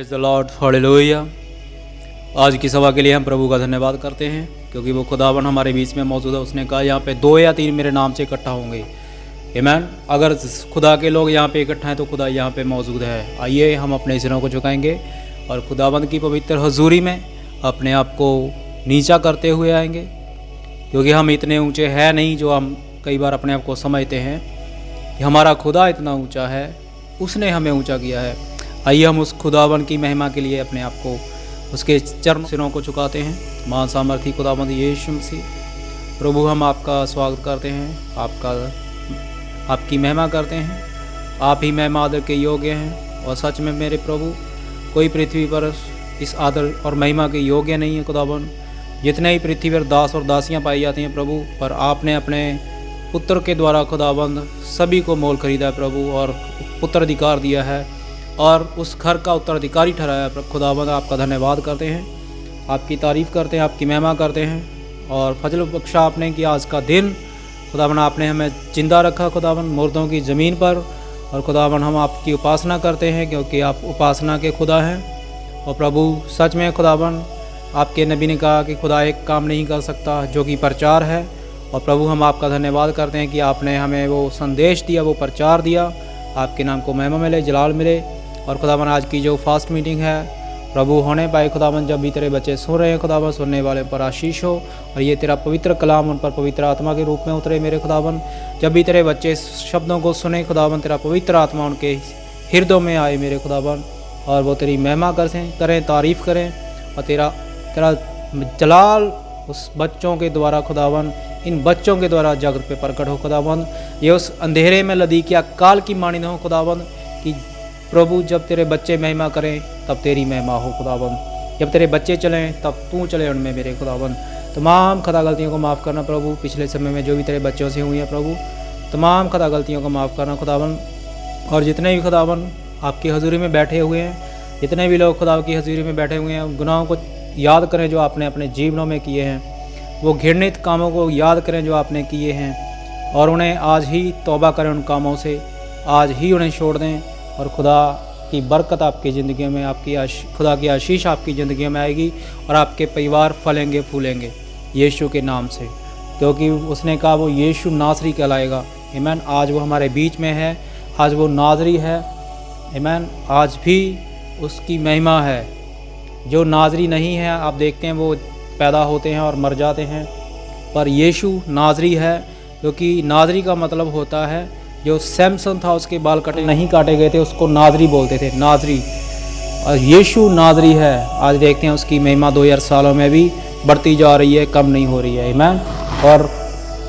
Praise the Lord, hallelujah. आज की सभा के लिए हम प्रभु का धन्यवाद करते हैं क्योंकि वो खुदावन हमारे बीच में मौजूद है। उसने कहा यहाँ पे 2 या 3 मेरे नाम से इकट्ठा होंगे। आमीन। अगर खुदा के लोग यहाँ पे इकट्ठा हैं तो खुदा यहाँ पे मौजूद है। आइए हम अपने सिरों को झुकाएंगे और खुदावंद की पवित्र हजूरी में अपने आप को नीचा करते हुए आएंगे, क्योंकि हम इतने ऊँचे हैं नहीं जो हम कई बार अपने आप को समझते हैं कि हमारा खुदा इतना ऊँचा है, उसने हमें ऊँचा किया है। आइए हम उस खुदावन की महिमा के लिए अपने आप को उसके चरण सिरों को झुकाते हैं। महान सामर्थी खुदावंद यीशु मसीह, प्रभु हम आपका स्वागत करते हैं, आपकी महिमा करते हैं। आप ही महिमा आदर के योग्य हैं और सच में मेरे प्रभु कोई पृथ्वी पर इस आदर और महिमा के योग्य नहीं है खुदावन। जितने ही पृथ्वी पर दास और दासियाँ पाई जाती हैं प्रभु, पर आपने अपने पुत्र के द्वारा खुदावंद सभी को मोल खरीदा है प्रभु, और उत्तराधिकार दिया है और उस घर का उत्तराधिकारी ठहराया है। खुदावंद आपका धन्यवाद करते हैं, आपकी तारीफ़ करते हैं, आपकी महिमा करते हैं। और फजल बख्शा आपने कि आज का दिन खुदावंद आपने हमें जिंदा रखा खुदावंद मुर्दों की ज़मीन पर। और खुदावंद हम आपकी उपासना करते हैं क्योंकि आप उपासना के खुदा हैं। और प्रभु सच में खुदावंद आपके नबी ने कहा कि खुदा एक काम नहीं कर सकता जो कि प्रचार है। और प्रभु हम आपका धन्यवाद करते हैं कि आपने हमें वो संदेश दिया, वो प्रचार दिया। आपके नाम को महिमा मिले, जलाल मिले। और खुदावन आज की जो फास्ट मीटिंग है प्रभु होने पाए खुदावन, जब भी तेरे बच्चे सो रहे हैं खुदावन, सुनने वाले पर आशीष हो और ये तेरा पवित्र कलाम उन पर पवित्र आत्मा के रूप में उतरे मेरे खुदावन। जब भी तेरे बच्चे शब्दों को सुने खुदावन, तेरा पवित्र आत्मा उनके हृदयों में आए मेरे खुदावन, और वो तेरी महिमा करें, तारीफ़ करें। और तेरा जलाल उस बच्चों के द्वारा खुदावन, इन बच्चों के द्वारा जगत पे प्रकट हो खुदावन। ये उस अंधेरे में लदीकिया काल की मानिंद हो खुदावन कि प्रभु जब तेरे बच्चे महिमा करें तब तेरी महिमा हो खुदावन। जब तेरे बच्चे चलें तब तू चले उनमें मेरे खुदावन। तमाम खता गलतियों को माफ़ करना प्रभु, पिछले समय में जो भी तेरे बच्चों से हुई है प्रभु, तमाम खता गलतियों को माफ़ करना खुदावन। और जितने भी खुदावन आपकी हजूरी में बैठे हुए हैं, जितने भी लोग खुदा की हजूरी में बैठे हुए हैं, उन गुनाहों को याद करें जो आपने अपने जीवनों में किए हैं, वो घृणित कामों को याद करें जो आपने किए हैं, और उन्हें आज ही तौबा करें उन कामों से, आज ही उन्हें छोड़ दें। और खुदा की बरकत आपकी ज़िंदगी में, खुदा की आशीष आपकी ज़िंदगी में आएगी और आपके परिवार फलेंगे फूलेंगे यीशु के नाम से, क्योंकि उसने कहा वो यीशु नासरी कहलाएगा। आमीन। आज वो हमारे बीच में है, आज वो नाजरी है। आमीन। आज भी उसकी महिमा है। जो नाजरी नहीं है आप देखते हैं वो पैदा होते हैं और मर जाते हैं, पर यीशु नाजरी है, क्योंकि नाजरी का मतलब होता है जो सैमसन था उसके बाल नहीं काटे गए थे उसको नाजरी बोलते थे, नाजरी। और यीशु नाजरी है। आज देखते हैं उसकी महिमा 2000 सालों में भी बढ़ती जा रही है, कम नहीं हो रही है। आमीन। और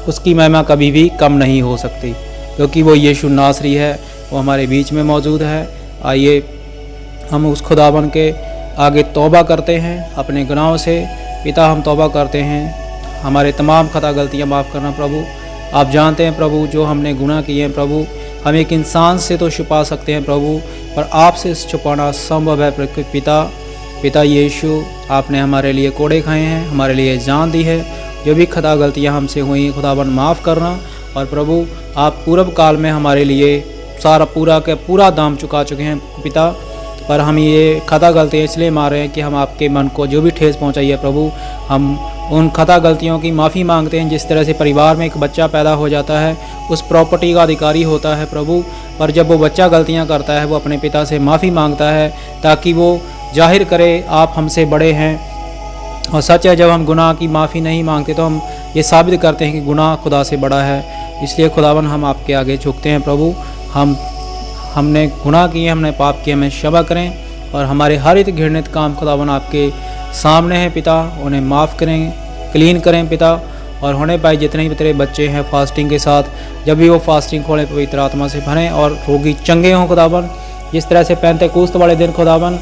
उसकी महिमा कभी भी कम नहीं हो सकती, क्योंकि वो यीशु नासरी है, वो हमारे बीच में मौजूद है। आइए हम उस खुदावन के आगे तौबा करते हैं अपने गुनाहों से। पिता हम तौबा करते हैं, हमारे तमाम खता गलतियाँ माफ़ करना प्रभु। आप जानते हैं प्रभु जो हमने गुनाह किए हैं प्रभु, हम एक इंसान से तो छुपा सकते हैं प्रभु, पर आपसे छुपाना संभव है पिता यीशु, आपने हमारे लिए कोड़े खाए हैं, हमारे लिए जान दी है। जो भी खता गलतियाँ हमसे हुई खुदावन माफ़ करना। और प्रभु आप पूर्व काल में हमारे लिए पूरा दाम चुका चुके हैं पिता, पर हम ये खता गलतियाँ इसलिए मार रहे हैं कि हम आपके मन को जो भी ठेस पहुँचाई है प्रभु, हम उन खता गलतियों की माफ़ी मांगते हैं। जिस तरह से परिवार में एक बच्चा पैदा हो जाता है, उस प्रॉपर्टी का अधिकारी होता है प्रभु, पर जब वो बच्चा गलतियां करता है वो अपने पिता से माफ़ी मांगता है ताकि वो जाहिर करे आप हमसे बड़े हैं। और सच है, जब हम गुनाह की माफ़ी नहीं मांगते तो हम ये साबित करते हैं कि गुनाह खुदा से बड़ा है। इसलिए खुदावन हम आपके आगे झुकते हैं प्रभु, हमने गुनाह किए, हमने पाप किए, हमें क्षमा करें। और हमारे हर एक घृणित काम खुदावन आपके सामने हैं पिता, उन्हें माफ़ करें, क्लीन करें पिता। और होने पाए जितने भी तेरे बच्चे हैं फास्टिंग के साथ, जब भी वो फास्टिंग खोलें पवित्र आत्मा से भरें और रोगी चंगे हों खुदावन। जिस तरह से पेंतेकोस्त वाले दिन खुदावन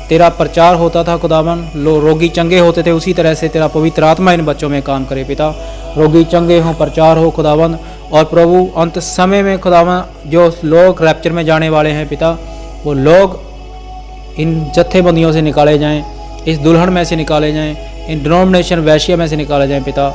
तेरा प्रचार होता था खुदावन, रोगी चंगे होते थे, उसी तरह से तेरा पवित्र आत्मा इन बच्चों में काम करे पिता, रोगी चंगे हों, प्रचार हो खुदावन। और प्रभु अंत समय में खुदावन जो लोग रैप्चर में जाने वाले हैं पिता, वो लोग इन जत्थेबंदियों से निकाले जाएं, इस दुल्हन में से निकाले जाएं, इन डिनोमिनेशन वैश्य में से निकाले जाएं पिता।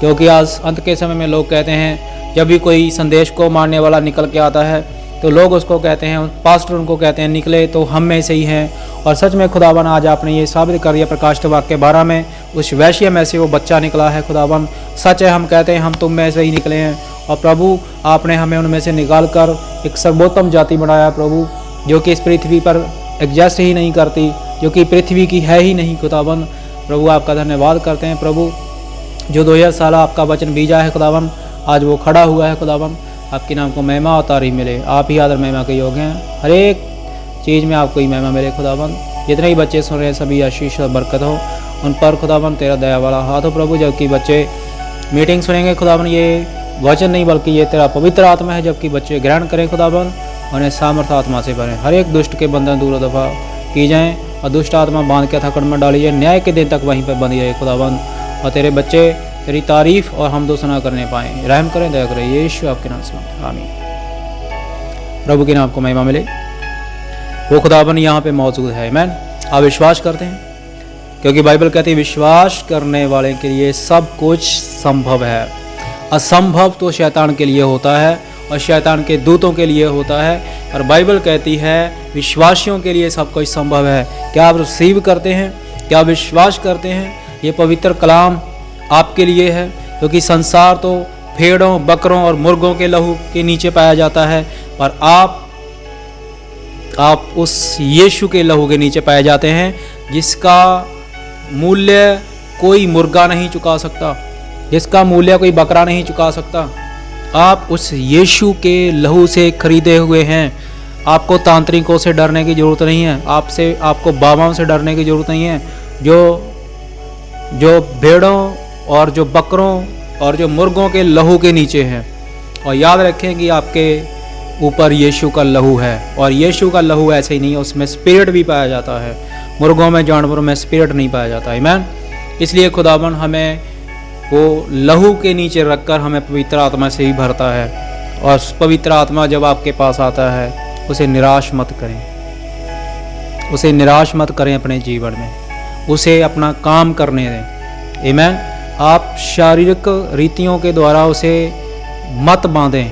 क्योंकि आज अंत के समय में लोग कहते हैं जब भी कोई संदेश को मानने वाला निकल के आता है तो लोग उसको कहते हैं, पास्टर उनको कहते हैं निकले तो हम में से ही हैं। और सच में खुदावन आज आपने ये साबित कर दिया प्रकाशित वाक्य 12 में, उस वैश्य में से वो बच्चा निकला है खुदावन। सच है, हम कहते हैं हम तुम में से ही निकले हैं। और प्रभु आपने हमें उनमें से निकाल कर एक सर्वोत्तम जाति बनाया प्रभु, जो कि इस पृथ्वी पर एग्जिस्ट ही नहीं करती, जो कि पृथ्वी की है ही नहीं खुदावन। प्रभु आपका धन्यवाद करते हैं प्रभु, जो 2000 साल आपका वचन बीजा है खुदावन, आज वो खड़ा हुआ है खुदावन। आपके नाम को महिमा और तारीफ मिले, आप ही आदर महिमा के योग्य हैं। हर एक चीज़ में आपको ही महिमा मिले खुदावन। जितने भी बच्चे सुन रहे हैं सभी आशीष और बरकत हो उन पर खुदावन, तेरा दया वाला हाथ हो प्रभु। जबकि बच्चे मीटिंग सुनेंगे खुदावन, ये वचन नहीं बल्कि ये तेरा पवित्र आत्मा है, जबकि बच्चे ग्रहण करें खुदावन, उन्हें सामर्थ आत्मा से भरें। हर एक दुष्ट के बंधन दूर दफा की जाएँ और दुष्ट आत्मा बांध के हथकड़ में डाली जाए, न्याय के दिन तक वहीं पर बंधी रहे खुदावन। और तेरे बच्चे तेरी तारीफ और हम दोसना करने पाएँ। रहम करें, दया करें, यीशु आपके नाम से आमीन। प्रभु के नाम को महिमा मिले। वो खुदावन यहाँ पे मौजूद है। आमीन। आप विश्वास करते हैं? क्योंकि बाइबल कहती है विश्वास करने वाले के लिए सब कुछ संभव है। असंभव तो शैतान के लिए होता है और शैतान के दूतों के लिए होता है, और बाइबल कहती है विश्वासियों के लिए सब कुछ संभव है। क्या आप रिसीव करते हैं? क्या विश्वास करते हैं? ये पवित्र कलाम आपके लिए है, क्योंकि संसार तो भेड़ों, बकरों और मुर्गों के लहू के नीचे पाया जाता है, पर आप उस यीशु के लहू के नीचे पाए जाते हैं, जिसका मूल्य कोई मुर्गा नहीं चुका सकता, जिसका मूल्य कोई बकरा नहीं चुका सकता। आप उस यीशु के लहू से खरीदे हुए हैं। आपको तांत्रिकों से डरने की ज़रूरत नहीं है, आपको बाबाओं से डरने की ज़रूरत नहीं है, जो भेड़ों और जो बकरों और जो मुर्गों के लहू के नीचे हैं। और याद रखें कि आपके ऊपर यीशु का लहू है, और यीशु का लहू ऐसे ही नहीं है, उसमें स्पिरिट भी पाया जाता है। मुर्गों में, जानवरों में स्पिरिट नहीं पाया जाता। आमीन। इसलिए खुदावन हमें वो लहू के नीचे रखकर हमें पवित्र आत्मा से ही भरता है। और पवित्र आत्मा जब आपके पास आता है, उसे निराश मत करें, उसे निराश मत करें अपने जीवन में, उसे अपना काम करने दें। आमीन। आप शारीरिक रीतियों के द्वारा उसे मत बांधें,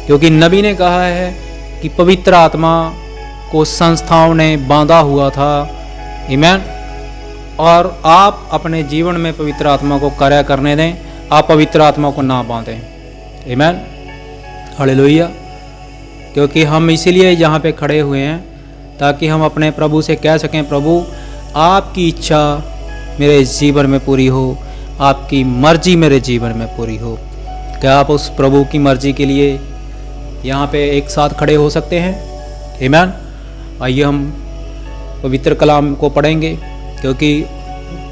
क्योंकि नबी ने कहा है कि पवित्र आत्मा को संस्थाओं ने बांधा हुआ था। आमीन। और आप अपने जीवन में पवित्र आत्मा को कार्य करने दें, आप पवित्र आत्मा को ना बांधें। आमीन। हालेलुया। क्योंकि हम इसीलिए यहाँ पे खड़े हुए हैं, ताकि हम अपने प्रभु से कह सकें, प्रभु आपकी इच्छा मेरे जीवन में पूरी हो, आपकी मर्जी मेरे जीवन में पूरी हो। क्या आप उस प्रभु की मर्जी के लिए यहाँ पे एक साथ खड़े हो सकते हैं? आमीन। आइए हम पवित्र कलाम को पढ़ेंगे, क्योंकि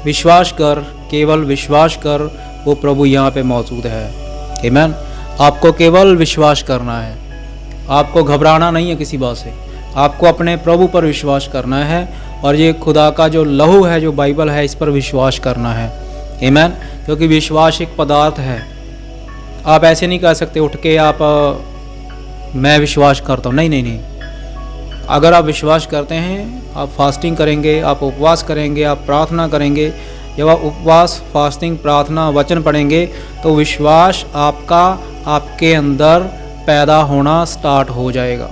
विश्वास कर, केवल विश्वास कर, वो प्रभु यहाँ पे मौजूद है। आमीन। आपको केवल विश्वास करना है, आपको घबराना नहीं है किसी बात से, आपको अपने प्रभु पर विश्वास करना है, और ये खुदा का जो लहू है, जो बाइबल है, इस पर विश्वास करना है। आमीन। क्योंकि विश्वास एक पदार्थ है। आप ऐसे नहीं कह सकते उठ के आप मैं विश्वास करता हूँ। नहीं। अगर आप विश्वास करते हैं, आप फास्टिंग करेंगे, आप उपवास करेंगे, आप प्रार्थना करेंगे। जब आप उपवास, फास्टिंग, प्रार्थना, वचन पढ़ेंगे, तो विश्वास आपके अंदर पैदा होना स्टार्ट हो जाएगा।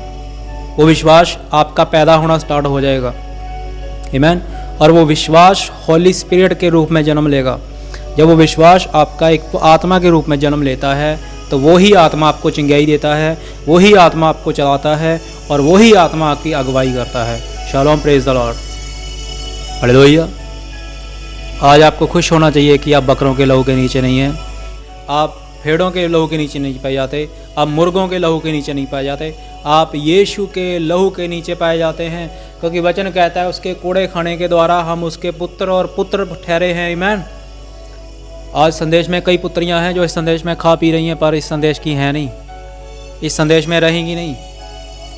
वो विश्वास आपका पैदा होना स्टार्ट हो जाएगा। आमीन। और वो विश्वास होली स्पिरिट के रूप में जन्म लेगा। जब वो विश्वास आपका एक आत्मा के रूप में जन्म लेता है, तो वही आत्मा आपको चिंगाई देता है, वही आत्मा आपको चलाता है, और वही आत्मा आपकी अगुवाई करता है। Shalom, praise the Lord. Hallelujah. आज आपको खुश होना चाहिए कि आप बकरों के लहू के नीचे नहीं हैं, आप भेड़ों के लहू के नीचे नहीं पाए जाते, आप मुर्गों के लहू के नीचे नहीं पाए जाते, आप यीशु के लहू के नीचे पाए जाते हैं। क्योंकि वचन कहता है उसके कूड़े खाने के द्वारा हम उसके पुत्र और पुत्र ठहरे हैं। आमीन। आज संदेश में कई पुत्रियां हैं जो इस संदेश में खा पी रही हैं, पर इस संदेश की हैं नहीं, इस संदेश में रहेंगी नहीं।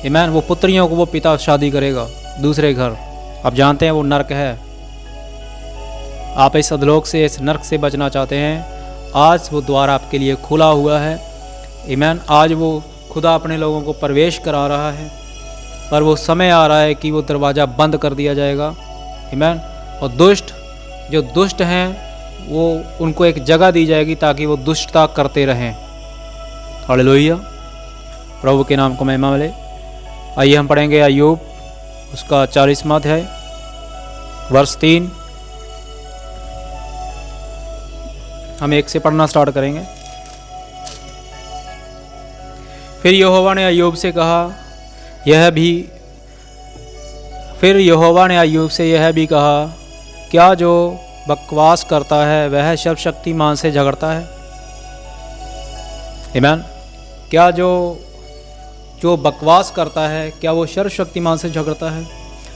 आमीन। वो पुत्रियों को वो पिता शादी करेगा दूसरे घर। आप जानते हैं वो नर्क है। आप इस अधलोक से, इस नर्क से बचना चाहते हैं, आज वो द्वार आपके लिए खुला हुआ है। आमीन। आज वो खुदा अपने लोगों को प्रवेश करा रहा है, पर वो समय आ रहा है कि वो दरवाज़ा बंद कर दिया जाएगा। आमीन। और जो दुष्ट हैं, वो उनको एक जगह दी जाएगी ताकि वो दुष्टता करते रहें। हालेलुया। प्रभु के नाम को महिमा मिले। आइए हम पढ़ेंगे अय्यूब उसका 40वां अध्याय वर्ष 3। हम 1 से पढ़ना स्टार्ट करेंगे। फिर यहोवा ने अय्यूब से यह भी कहा, क्या जो बकवास करता है वह सर्वशक्तिमान से झगड़ता है? आमीन। क्या जो बकवास करता है, क्या वो सर्वशक्तिमान से झगड़ता है?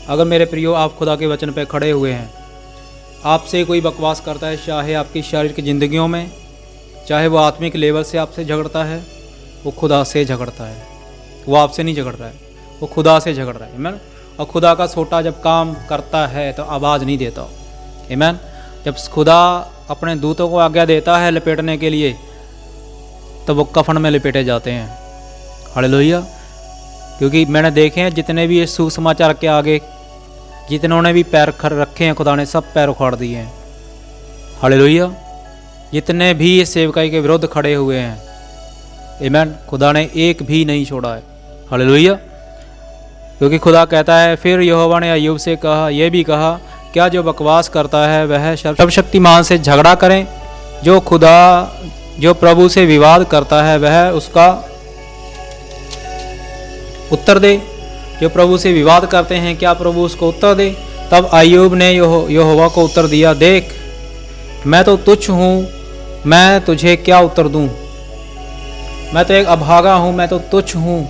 अगर मेरे प्रियो आप खुदा के वचन पे खड़े हुए हैं, आपसे कोई बकवास करता है, चाहे आपकी शारीरिक ज़िंदगियों में, चाहे वो आत्मिक लेवल से आपसे झगड़ता है, वो खुदा से झगड़ता है। वो आपसे नहीं झगड़ रहा है, वो खुदा से झगड़ रहा है। आमीन। और खुदा का छोटा जब काम करता है तो आवाज़ नहीं देता। आमीन। जब खुदा अपने दूतों को आज्ञा देता है लपेटने के लिए, तो वो कफन में लपेटे जाते हैं। हालेलुया। क्योंकि मैंने देखे हैं जितने भी ये सुसमाचार के आगे जितनों भी पैर रखे हैं, खुदा ने सब पैर उखाड़ दिए हैं। हालेलुया। जितने भी ये सेवकाई के विरुद्ध खड़े हुए हैं, आमीन, खुदा ने एक भी नहीं छोड़ा है। हालेलुया। क्योंकि खुदा कहता है, फिर यहोवा ने अय्यूब से यह भी कहा, क्या जो बकवास करता है वह सर्वशक्तिमान से झगड़ा करें? जो प्रभु से विवाद करता है वह उसका उत्तर दे। जो प्रभु से विवाद करते हैं, क्या प्रभु उसको उत्तर दे? तब अय्यूब ने यहोवा को उत्तर दिया, देख मैं तो तुच्छ हूँ, मैं तुझे क्या उत्तर दूँ? मैं तो एक अभागा हूँ, मैं तो तुच्छ हूँ।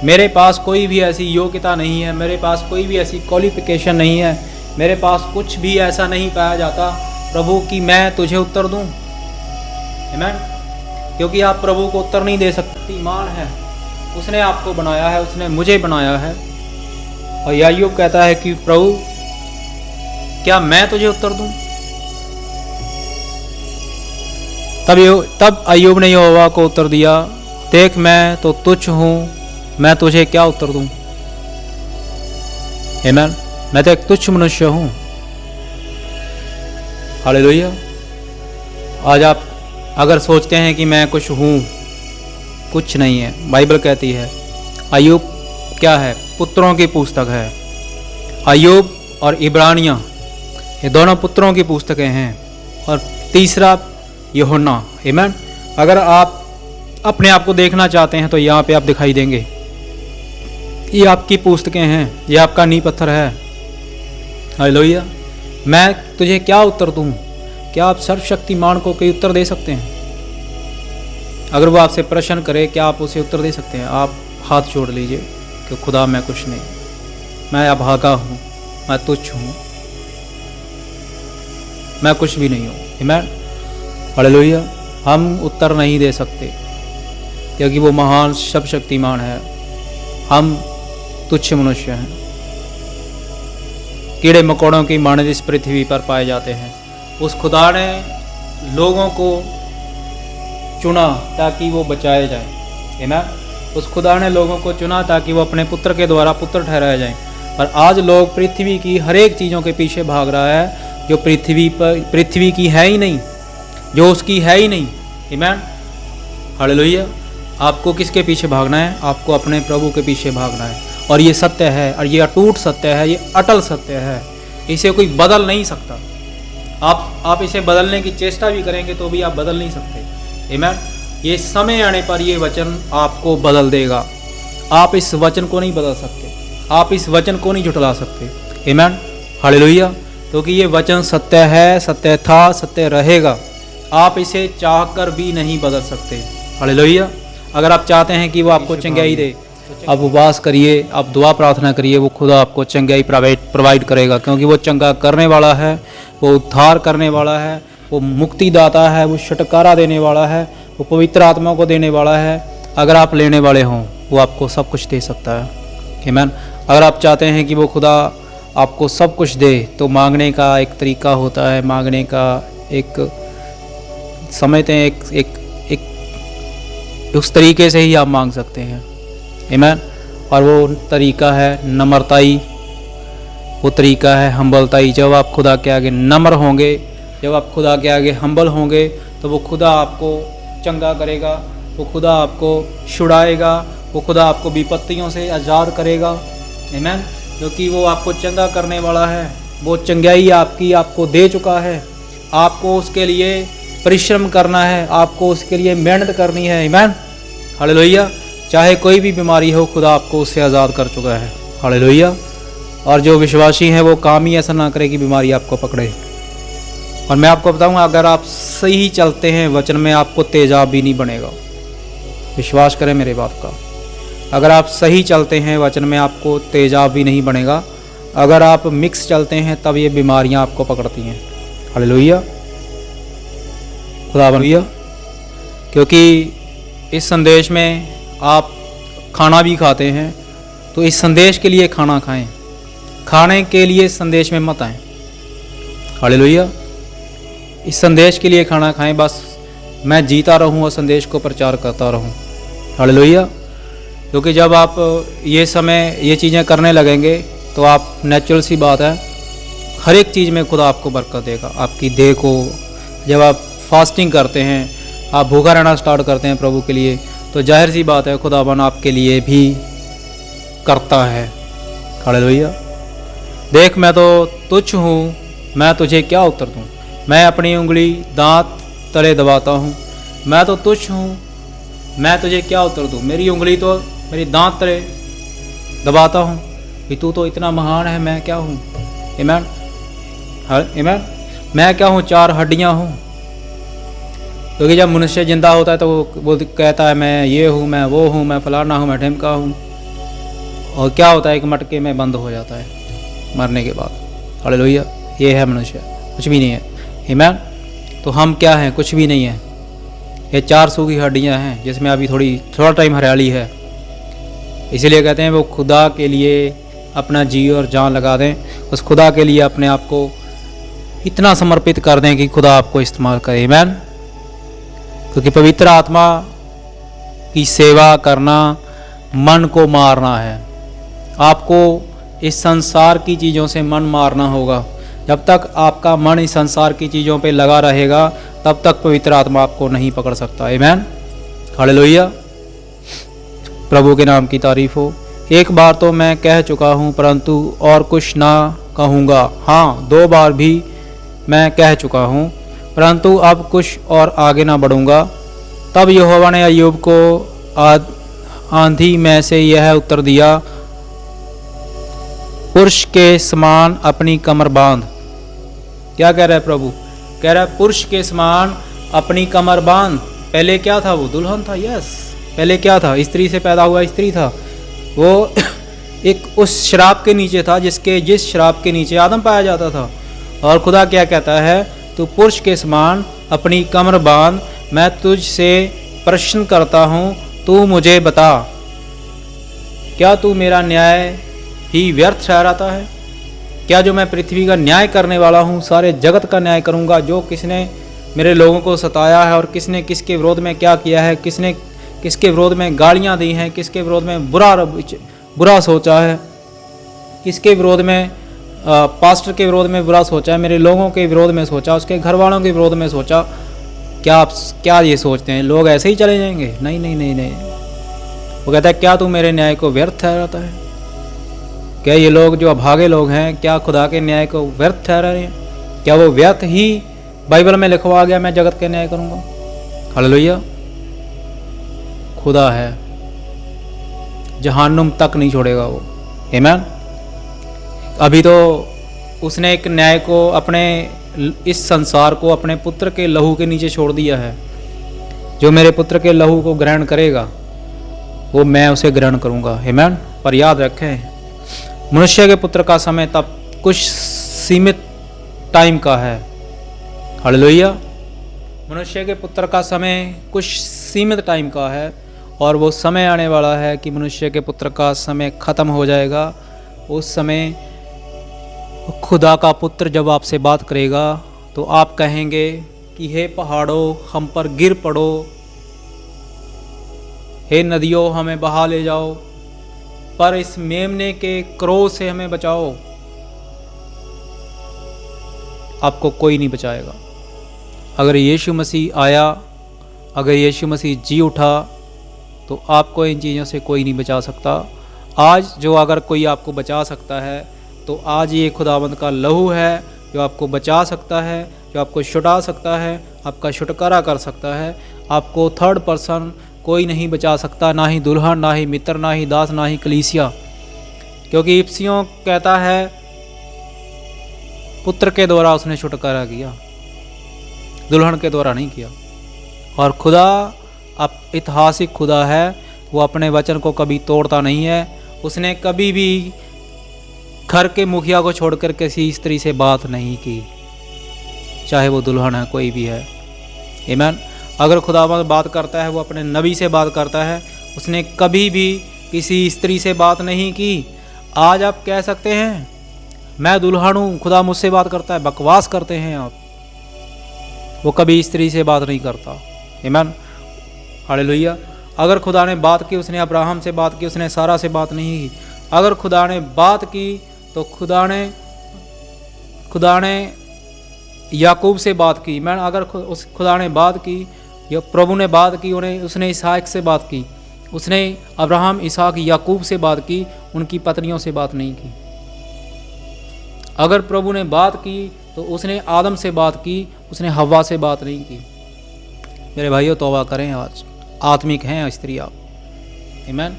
मेरे पास कोई भी ऐसी योग्यता नहीं है, मेरे पास कोई भी ऐसी क्वालिफिकेशन नहीं है, मेरे पास कुछ भी ऐसा नहीं पाया जाता प्रभु कि मैं तुझे उत्तर दूँ। आमीन। क्योंकि आप प्रभु को उत्तर नहीं दे सकते। ईमान है, उसने आपको बनाया है, उसने मुझे बनाया है। और अय्यूब कहता है कि प्रभु क्या मैं तुझे उत्तर दूं? तब अय्यूब ने यहोवा को उत्तर दिया, देख मैं तो तुच्छ हूँ, मैं तुझे क्या उत्तर दूं? आमीन। मैं तो एक तुच्छ मनुष्य हूँ। हालेलुया। आज आप अगर सोचते हैं कि मैं कुछ हूँ, कुछ नहीं है। बाइबल कहती है, अय्यूब क्या है? पुत्रों की पुस्तक है। अय्यूब और इब्रानियाँ, ये दोनों पुत्रों की पुस्तकें हैं। और तीसरा यूहन्ना। आमीन। अगर आप अपने आप को देखना चाहते हैं तो यहाँ पे आप दिखाई देंगे। ये आपकी पुस्तकें हैं, ये आपका नींव पत्थर है। हालेलुया। मैं तुझे क्या उत्तर दूँ? क्या आप सर्वशक्तिमान को कोई उत्तर दे सकते हैं? अगर वो आपसे प्रश्न करे, क्या आप उसे उत्तर दे सकते हैं? आप हाथ जोड़ लीजिए कि खुदा मैं कुछ नहीं, मैं अभागा हूँ, मैं तुच्छ हूँ, मैं कुछ भी नहीं हूँ। आमीन। हालेलुया। हम उत्तर नहीं दे सकते क्योंकि वो महान सर्वशक्तिमान है, हम तुच्छ मनुष्य हैं। कीड़े मकोड़ों की मानद इस पृथ्वी पर पाए जाते हैं। उस खुदा ने लोगों को चुना ताकि वो बचाए जाएं। आमीन। उस खुदा ने लोगों को चुना ताकि वो अपने पुत्र के द्वारा पुत्र ठहराए जाएं। पर आज लोग पृथ्वी की हर एक चीज़ों के पीछे भाग रहा है जो पृथ्वी की है ही नहीं, जो उसकी है ही नहीं। आमीन। हालेलुया। आपको किसके पीछे भागना है? आपको अपने प्रभु के पीछे भागना है। और ये सत्य है, और ये अटूट सत्य है, ये अटल सत्य है। इसे कोई बदल नहीं सकता। आप इसे बदलने की चेष्टा भी करेंगे तो भी आप बदल नहीं सकते। आमीन। ये समय आने पर ये वचन आपको बदल देगा। आप इस वचन को नहीं बदल सकते, आप इस वचन को नहीं झुठला सकते। आमीन। हालेलुया। क्योंकि ये वचन सत्य है, सत्य था, सत्य रहेगा। आप इसे चाहकर भी नहीं बदल सकते। हालेलुया। अगर आप चाहते हैं कि वो आपको चंगाई दे, आप उपवास करिए, आप दुआ प्रार्थना करिए, वो खुदा आपको चंगाई प्रोवाइड करेगा। क्योंकि वो चंगा करने वाला है, वो उद्धार करने वाला है, वो मुक्तिदाता है, वो छुटकारा देने वाला है, वो पवित्र आत्मा को देने वाला है। अगर आप लेने वाले हों, वो आपको सब कुछ दे सकता है। आमीन। अगर आप चाहते हैं कि वो खुदा आपको सब कुछ दे, तो मांगने का एक तरीका होता है, मांगने का एक समझते हैं, एक उस तरीके से ही आप मांग सकते हैं। आमीन। और वो तरीका है नम्रताई, वो तरीका है हम्बलताई। जब आप खुदा के आगे नम्र होंगे, जब आप खुदा के आगे हम्बल होंगे, तो वो खुदा आपको चंगा करेगा, वो खुदा आपको छुड़ाएगा, वो खुदा आपको विपत्तियों से आज़ाद करेगा। आमीन। क्योंकि वो आपको चंगा करने वाला है, वो चंगाई आपकी आपको दे चुका है। आपको उसके लिए परिश्रम करना है, आपको उसके लिए मेहनत करनी है। आमीन। हालेलुया। चाहे कोई भी बीमारी हो, खुदा आपको उससे आज़ाद कर चुका है। हालेलुया। और जो विश्वासी हैं वो काम ही ऐसा ना करे कि बीमारी आपको पकड़े। और मैं आपको बताऊंगा, अगर आप सही चलते हैं वचन में, आपको तेजाब भी नहीं बनेगा। विश्वास करें मेरे बात का। अगर आप सही चलते हैं वचन में, आपको तेजाब भी नहीं बनेगा। अगर आप मिक्स चलते हैं तब ये बीमारियां आपको पकड़ती हैं। हालेलुया। खुदा बनिया। क्योंकि इस संदेश में आप खाना भी खाते हैं, तो इस संदेश के लिए खाना खाएं, खाने के लिए संदेश में मत आएं। हालेलुया। इस संदेश के लिए खाना खाएं, बस मैं जीता रहूं और संदेश को प्रचार करता रहूं। हालेलुया। क्योंकि जब आप ये चीज़ें करने लगेंगे तो आप, नेचुरल सी बात है, हर एक चीज़ में खुदा आपको बरकत देगा। आपकी देह को, जब आप फास्टिंग करते हैं, आप भूखा रहना स्टार्ट करते हैं प्रभु के लिए, तो जाहिर सी बात है खुदावन आपके लिए भी करता है। हालेलुया। देख, मैं तो तुच्छ हूँ, मैं तुझे क्या उत्तर दूँ। मैं अपनी उंगली दांत तले दबाता हूँ। मैं तो तुच्छ हूँ, मैं तुझे क्या उत्तर दूँ। मेरी उंगली तो मेरी दांत तले दबाता हूँ कि तू तो इतना महान है, मैं क्या हूँ। आमीन। आमीन। मैं क्या हूँ, 4 हड्डियाँ हूँ। क्योंकि जब मनुष्य जिंदा होता है तो वो कहता है मैं ये हूँ, मैं वो हूँ, मैं फलाना हूँ, मैं ढिमका हूँ। और क्या होता है, एक मटके में बंद हो जाता है मरने के बाद। हालेलुया। ये है मनुष्य, कुछ भी नहीं है। आमीन। तो हम क्या हैं, कुछ भी नहीं है। ये 4 सूखी हड्डियाँ हैं जिसमें अभी थोड़ा टाइम हरियाली है। इसीलिए कहते हैं वो खुदा के लिए अपना जी और जान लगा दें, उस खुदा के लिए अपने आप को इतना समर्पित कर दें कि खुदा आपको इस्तेमाल करे। आमीन। क्योंकि पवित्र आत्मा की सेवा करना मन को मारना है। आपको इस संसार की चीज़ों से मन मारना होगा। जब तक आपका मन इस संसार की चीज़ों पे लगा रहेगा, तब तक पवित्र आत्मा आपको नहीं पकड़ सकता। आमीन। हालेलुया। प्रभु के नाम की तारीफ हो। एक बार तो मैं कह चुका हूँ, परंतु और कुछ ना कहूँगा। हाँ, 2 बार भी मैं कह चुका हूँ, परंतु अब कुछ और आगे ना बढ़ूँगा। तब यहोवा ने अय्यूब को आंधी में से यह उत्तर दिया, पुरुष के समान अपनी कमर बांध। क्या कह रहा है प्रभु? कह रहा है पुरुष के समान अपनी कमर बांध। पहले क्या था? वो दुल्हन था। यस, पहले क्या था? स्त्री से पैदा हुआ स्त्री था। वो एक उस शराब के नीचे था जिस शराब के नीचे आदम पाया जाता था। और खुदा क्या कहता है? तू पुरुष के समान अपनी कमर बांध। मैं तुझसे प्रश्न करता हूँ, तू मुझे बता, क्या तू मेरा न्याय ही व्यर्थ ठहराता है? क्या जो मैं पृथ्वी का न्याय करने वाला हूँ, सारे जगत का न्याय करूँगा, जो किसने मेरे लोगों को सताया है और किसने किसके विरोध में क्या किया है, किसने किसके विरोध में गालियाँ दी हैं, किसके विरोध में बुरा सोचा है, किसके विरोध में पास्टर के विरोध में बुरा सोचा है, मेरे लोगों के विरोध में सोचा, उसके घर वालों के विरोध में सोचा। क्या ये सोचते हैं लोग ऐसे ही चले जाएंगे? नहीं नहीं नहीं नहीं। वो कहता है क्या तू मेरे न्याय को व्यर्थ ठहराता है? क्या ये लोग जो अभागे लोग हैं, क्या खुदा के न्याय को व्यर्थ ठहरा रहे हैं? क्या वो व्यर्थ ही बाइबल में लिखवा गया मैं जगत के न्याय करूँगा? हालेलुया। खुदा है, जहन्नुम तक नहीं छोड़ेगा वो। आमीन। अभी तो उसने एक न्याय को, अपने इस संसार को अपने पुत्र के लहू के नीचे छोड़ दिया है। जो मेरे पुत्र के लहू को ग्रहण करेगा वो मैं उसे ग्रहण करूँगा। आमीन। पर याद रखें, मनुष्य के पुत्र का समय तब कुछ सीमित टाइम का है। हालेलुया। मनुष्य के पुत्र का समय कुछ सीमित टाइम का है, और वो समय आने वाला है कि मनुष्य के पुत्र का समय ख़त्म हो जाएगा। उस समय खुदा का पुत्र जब आपसे बात करेगा तो आप कहेंगे कि हे पहाड़ों हम पर गिर पड़ो, हे नदियों हमें बहा ले जाओ, पर इस मेमने के क्रोध से हमें बचाओ। आपको कोई नहीं बचाएगा। अगर यीशु मसीह आया, अगर यीशु मसीह जी उठा, तो आपको इन चीज़ों से कोई नहीं बचा सकता। आज जो अगर कोई आपको बचा सकता है तो आज ये खुदावंद का लहू है जो आपको बचा सकता है, जो आपको छुड़ा सकता है, आपका छुटकारा कर सकता है। आपको थर्ड पर्सन कोई नहीं बचा सकता, ना ही दुल्हन, ना ही मित्र, ना ही दास, ना ही कलीसिया। क्योंकि इफ्सियों कहता है पुत्र के द्वारा उसने छुटकारा किया, दुल्हन के द्वारा नहीं किया। और खुदा अब ऐतिहासिक खुदा है, वो अपने वचन को कभी तोड़ता नहीं है। उसने कभी भी घर के मुखिया को छोड़कर किसी स्त्री से बात नहीं की, चाहे वो दुल्हन है, कोई भी है। आमीन। अगर खुदावंद बात करता है वो अपने नबी से बात करता है, उसने कभी भी किसी स्त्री से बात नहीं की। आज आप कह सकते हैं मैं दुल्हन हूँ, खुदा मुझसे बात करता है, बकवास करते हैं आप। वो कभी स्त्री से बात नहीं करता। आमीन, हालेलुया। अगर खुदा ने बात की, उसने अब्राहम से बात की, उसने सारा से बात नहीं की। अगर खुदा ने बात की तो खुदा ने याकूब से बात की। मैं अगर खुदा ने बात की या प्रभु ने बात की, उसने इसहाक से बात की, उसने अब्राहम, इसहाक, याकूब से बात की, उनकी पत्नियों से बात नहीं की। अगर प्रभु ने बात की तो उसने आदम से बात की, उसने हव्वा से बात नहीं की। मेरे भाइयों, तौबा करें, आज आत्मिक हैं स्त्री आप। आमीन।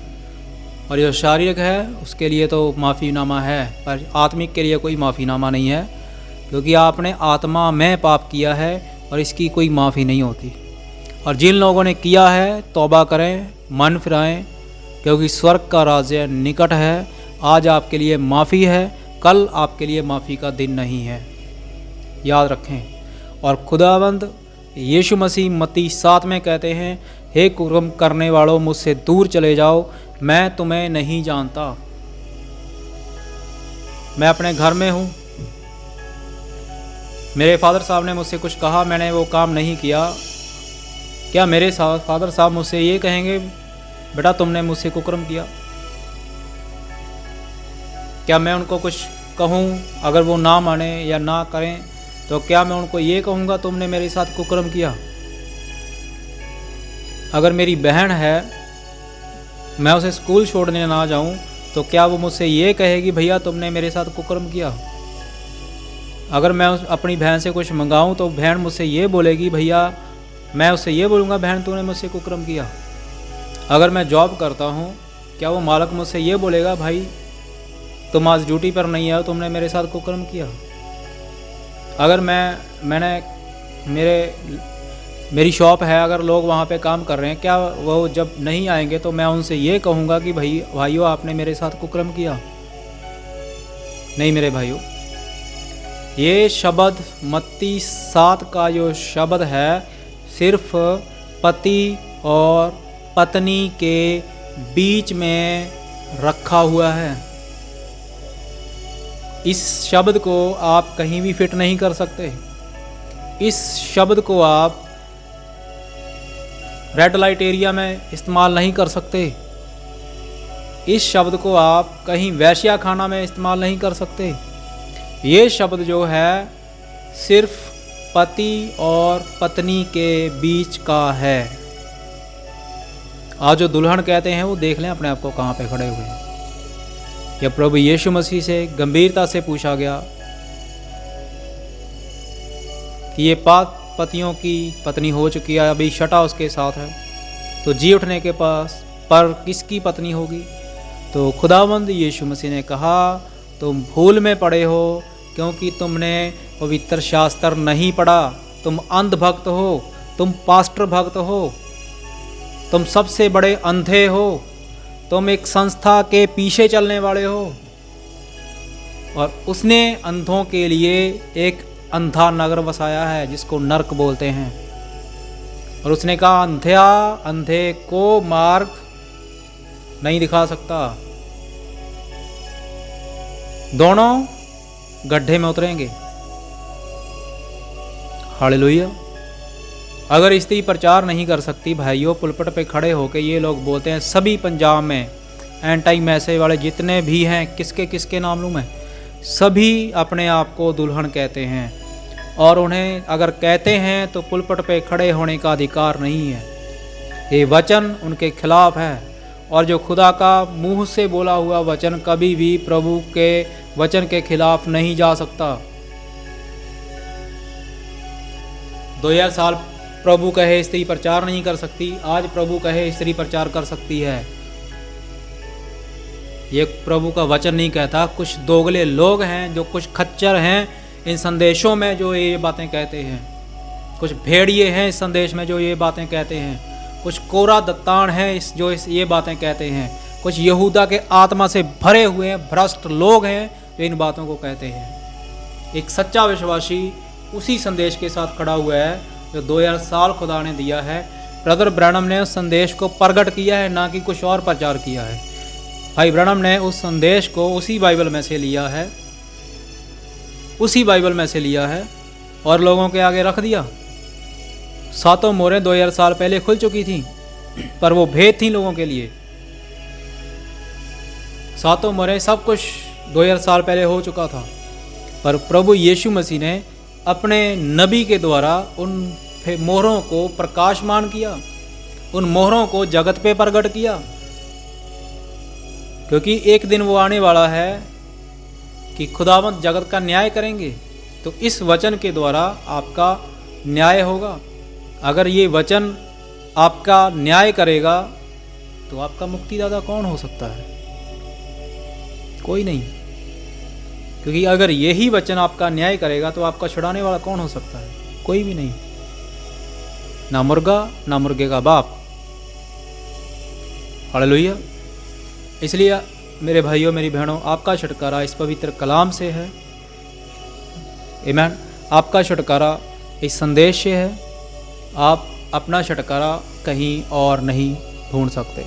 और जो शारीरिक है उसके लिए तो माफ़ीनामा है, पर आत्मिक के लिए कोई माफ़ीनामा नहीं है, क्योंकि आपने आत्मा में पाप किया है और इसकी कोई माफ़ी नहीं होती। और जिन लोगों ने किया है, तौबा करें, मन फिराएं, क्योंकि स्वर्ग का राज्य निकट है। आज आपके लिए माफ़ी है, कल आपके लिए माफ़ी का दिन नहीं है, याद रखें। और खुदावंद यीशु मसीह मत्ती 7 में कहते हैं, हे कुकर्म करने वालों, मुझसे दूर चले जाओ, मैं तुम्हें नहीं जानता। मैं अपने घर में हूँ, मेरे फादर साहब ने मुझसे कुछ कहा, मैंने वो काम नहीं किया, क्या मेरे फादर साहब मुझसे ये कहेंगे बेटा तुमने मुझसे कुकर्म किया? क्या मैं उनको कुछ कहूँ, अगर वो ना माने या ना करें, तो क्या मैं उनको ये कहूँगा तुमने मेरे साथ कुकर्म किया? अगर मेरी बहन है, मैं उसे स्कूल छोड़ने ना जाऊँ, तो क्या वो मुझसे ये कहेगी भैया तुमने मेरे साथ कुकर्म किया? अगर मैं अपनी बहन से कुछ मंगाऊँ तो बहन मुझसे ये बोलेगी भैया, मैं उससे ये बोलूँगा बहन तूने मुझसे कुकर्म किया। अगर मैं जॉब करता हूँ, क्या वो मालिक मुझसे ये बोलेगा भाई तुम आज ड्यूटी पर नहीं आए, तुमने मेरे साथ कुकर्म किया? अगर मेरी शॉप है, अगर लोग वहाँ पे काम कर रहे हैं, क्या वो जब नहीं आएंगे तो मैं उनसे ये कहूँगा कि भाइयों आपने मेरे साथ कुकर्म किया? नहीं मेरे भाइयों, ये शब्द मत्ती 7 का जो शब्द है, सिर्फ पति और पत्नी के बीच में रखा हुआ है। इस शब्द को आप कहीं भी फिट नहीं कर सकते। इस शब्द को आप रेड लाइट एरिया में इस्तेमाल नहीं कर सकते। इस शब्द को आप कहीं वैश्या खाना में इस्तेमाल नहीं कर सकते। ये शब्द जो है सिर्फ पति और पत्नी के बीच का है। आज जो दुल्हन कहते हैं वो देख लें अपने आप को कहाँ पे खड़े हुए हैं। जब प्रभु यीशु मसीह से गंभीरता से पूछा गया कि ये पतियों की पत्नी हो चुकी है, अभी शटा उसके साथ है, तो जी उठने के पास पर किसकी पत्नी होगी? तो खुदावंद यीशु मसीह ने कहा तुम भूल में पड़े हो, क्योंकि तुमने पवित्र शास्त्र नहीं पढ़ा। तुम अंध भक्त हो, तुम पास्टर भक्त हो, तुम सबसे बड़े अंधे हो, तुम एक संस्था के पीछे चलने वाले हो। और उसने अंधों के लिए एक अंधा नगर बसाया है जिसको नरक बोलते हैं। और उसने कहा अंधे को मार्ग नहीं दिखा सकता, दोनों गड्ढे में उतरेंगे। हालेलुया। अगर स्त्री प्रचार नहीं कर सकती, भाइयों पुलपट पे खड़े होकर ये लोग बोलते हैं, सभी पंजाब में एंटी मैसेज वाले जितने भी हैं, किसके किसके नाम लूँ मैं, सभी अपने आप को दुल्हन कहते हैं। और उन्हें अगर कहते हैं तो पुलपट पे खड़े होने का अधिकार नहीं है। ये वचन उनके खिलाफ है। और जो खुदा का मुंह से बोला हुआ वचन कभी भी प्रभु के वचन के खिलाफ नहीं जा सकता। 2000 साल प्रभु कहे स्त्री प्रचार नहीं कर सकती, आज प्रभु कहे स्त्री प्रचार कर सकती है। ये प्रभु का वचन नहीं कहता। कुछ दोगले लोग हैं, जो कुछ खच्चर हैं इन संदेशों में जो ये बातें कहते हैं, कुछ भेड़िए हैं इस संदेश में जो ये बातें कहते हैं, कुछ कोरा दत्तान हैं ये बातें कहते हैं, कुछ यहूदा के आत्मा से भरे हुए भ्रष्ट लोग हैं जो इन बातों को कहते हैं। एक सच्चा विश्वासी उसी संदेश के साथ खड़ा हुआ है जो 2000 साल खुदा ने दिया है। ब्रदर ब्रैनम ने उस संदेश को प्रकट किया है, ना कि कुछ और प्रचार किया है। भाई ब्रैनम ने उस संदेश को उसी बाइबल में से लिया है, उसी बाइबल में से लिया है और लोगों के आगे रख दिया। 7 मोहरें 2000 साल पहले खुल चुकी थी, पर वो भेद थी लोगों के लिए। 7 मोहरें सब कुछ 2000 साल पहले हो चुका था, पर प्रभु यीशु मसीह ने अपने नबी के द्वारा उन मोहरों को प्रकाशमान किया, उन मोहरों को जगत पे प्रकट किया, क्योंकि एक दिन वो आने वाला है कि खुदावंद जगत का न्याय करेंगे। तो इस वचन के द्वारा आपका न्याय होगा। अगर ये वचन आपका न्याय करेगा तो आपका मुक्तिदाता कौन हो सकता है? कोई नहीं। क्योंकि अगर यही वचन आपका न्याय करेगा तो आपका छुड़ाने वाला कौन हो सकता है? कोई भी नहीं, ना मुर्गा ना मुर्गे का बाप। हालेलुया। इसलिए मेरे भाइयों मेरी बहनों, आपका छुटकारा इस पवित्र कलाम से है। आमीन। आपका छुटकारा इस संदेश से है। आप अपना छुटकारा कहीं और नहीं ढूंढ सकते।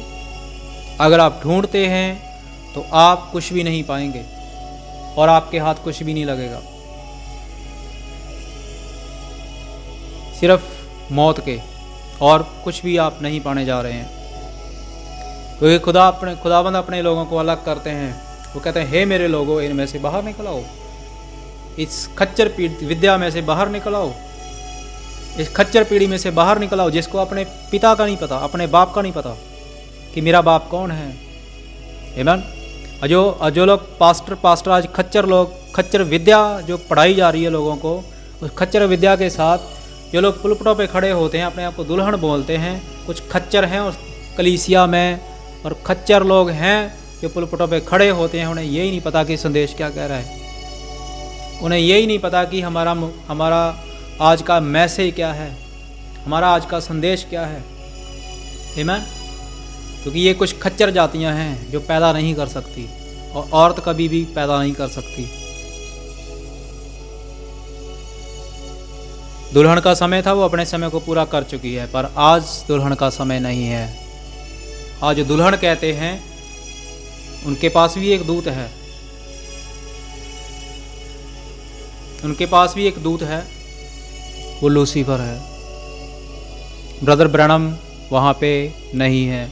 अगर आप ढूंढते हैं तो आप कुछ भी नहीं पाएंगे और आपके हाथ कुछ भी नहीं लगेगा, सिर्फ मौत के, और कुछ भी आप नहीं पाने जा रहे हैं। क्योंकि खुदाबंद अपने लोगों को अलग करते हैं। वो कहते हैं, हे मेरे लोगों, इनमें से बाहर निकल आओ, इस खच्चर विद्या में से बाहर निकल आओ, इस खच्चर पीढ़ी में से बाहर निकल आओ, जिसको अपने पिता का नहीं पता, अपने बाप का नहीं पता कि मेरा बाप कौन है। आमीन। जो लोग पास्टर आज खच्चर विद्या जो पढ़ाई जा रही है लोगों को, उस खच्चर विद्या के साथ जो लोग पुलपटों पे खड़े होते हैं, अपने आप को दुल्हन बोलते हैं, कुछ खच्चर हैं उस कलीसिया में, और खच्चर लोग हैं जो पुलपटों पे खड़े होते हैं। उन्हें यही नहीं पता कि संदेश क्या कह रहा है, उन्हें यही नहीं पता कि हमारा आज का मैसेज क्या है, हमारा आज का संदेश क्या है। आमीन। क्योंकि ये कुछ खच्चर जातियां हैं जो पैदा नहीं कर सकती, और औरत कभी भी पैदा नहीं कर सकती। दुल्हन का समय था, वो अपने समय को पूरा कर चुकी है, पर आज दुल्हन का समय नहीं है। आज जो दुल्हन कहते हैं उनके पास भी एक दूत है, उनके पास भी एक दूत है, वो लूसीफर है। ब्रदर ब्रैनम वहाँ पे नहीं है,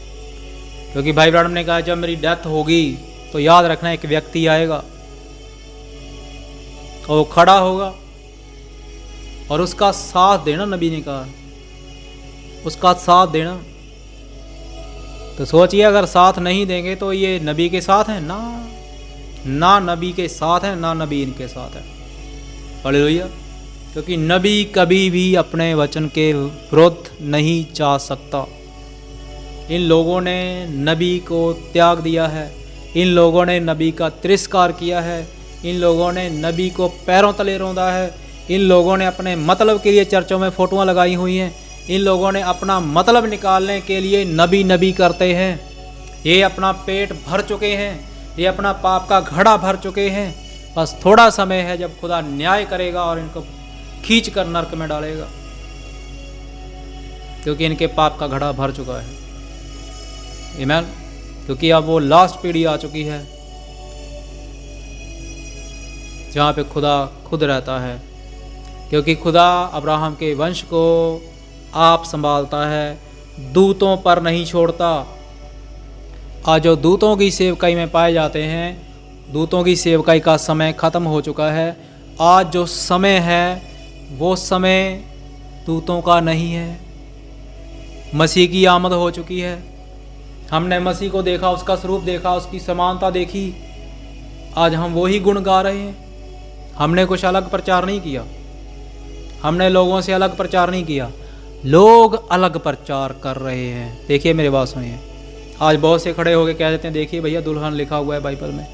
क्योंकि भाई ब्रैनम ने कहा जब मेरी डेथ होगी तो याद रखना एक व्यक्ति आएगा और वो खड़ा होगा और उसका साथ देना। नबी ने कहा उसका साथ देना। तो सोचिए, अगर साथ नहीं देंगे तो ये नबी के साथ हैं ना नबी के साथ हैं, ना नबी इनके साथ है। हालेलुया। क्योंकि नबी कभी भी अपने वचन के विरुद्ध नहीं जा सकता। इन लोगों ने नबी को त्याग दिया है, इन लोगों ने नबी का तिरस्कार किया है, इन लोगों ने नबी को पैरों तले रौंदा है, इन लोगों ने अपने मतलब के लिए चर्चों में फोटोआं लगाई हुई हैं, इन लोगों ने अपना मतलब निकालने के लिए नबी करते हैं। ये अपना पेट भर चुके हैं, ये अपना पाप का घड़ा भर चुके हैं। बस थोड़ा समय है जब खुदा न्याय करेगा और इनको खींच कर नरक में डालेगा, क्योंकि इनके पाप का घड़ा भर चुका है। आमीन। क्योंकि अब वो लास्ट पीढ़ी आ चुकी है जहाँ पे खुदा खुद रहता है, क्योंकि खुदा अब्राहम के वंश को आप संभालता है, दूतों पर नहीं छोड़ता। आज जो दूतों की सेवकाई में पाए जाते हैं, दूतों की सेवकाई का समय ख़त्म हो चुका है। आज जो समय है वो समय दूतों का नहीं है। मसीह की आमद हो चुकी है। हमने मसीह को देखा, उसका स्वरूप देखा, उसकी समानता देखी। आज हम वही गुण गा रहे हैं। हमने कुछ अलग प्रचार नहीं किया, हमने लोगों से अलग प्रचार नहीं किया, लोग अलग प्रचार कर रहे हैं। देखिए मेरी बात सुनिए, आज बहुत से खड़े होकर कह देते हैं देखिए भैया दुल्हन लिखा हुआ है बाइबल में।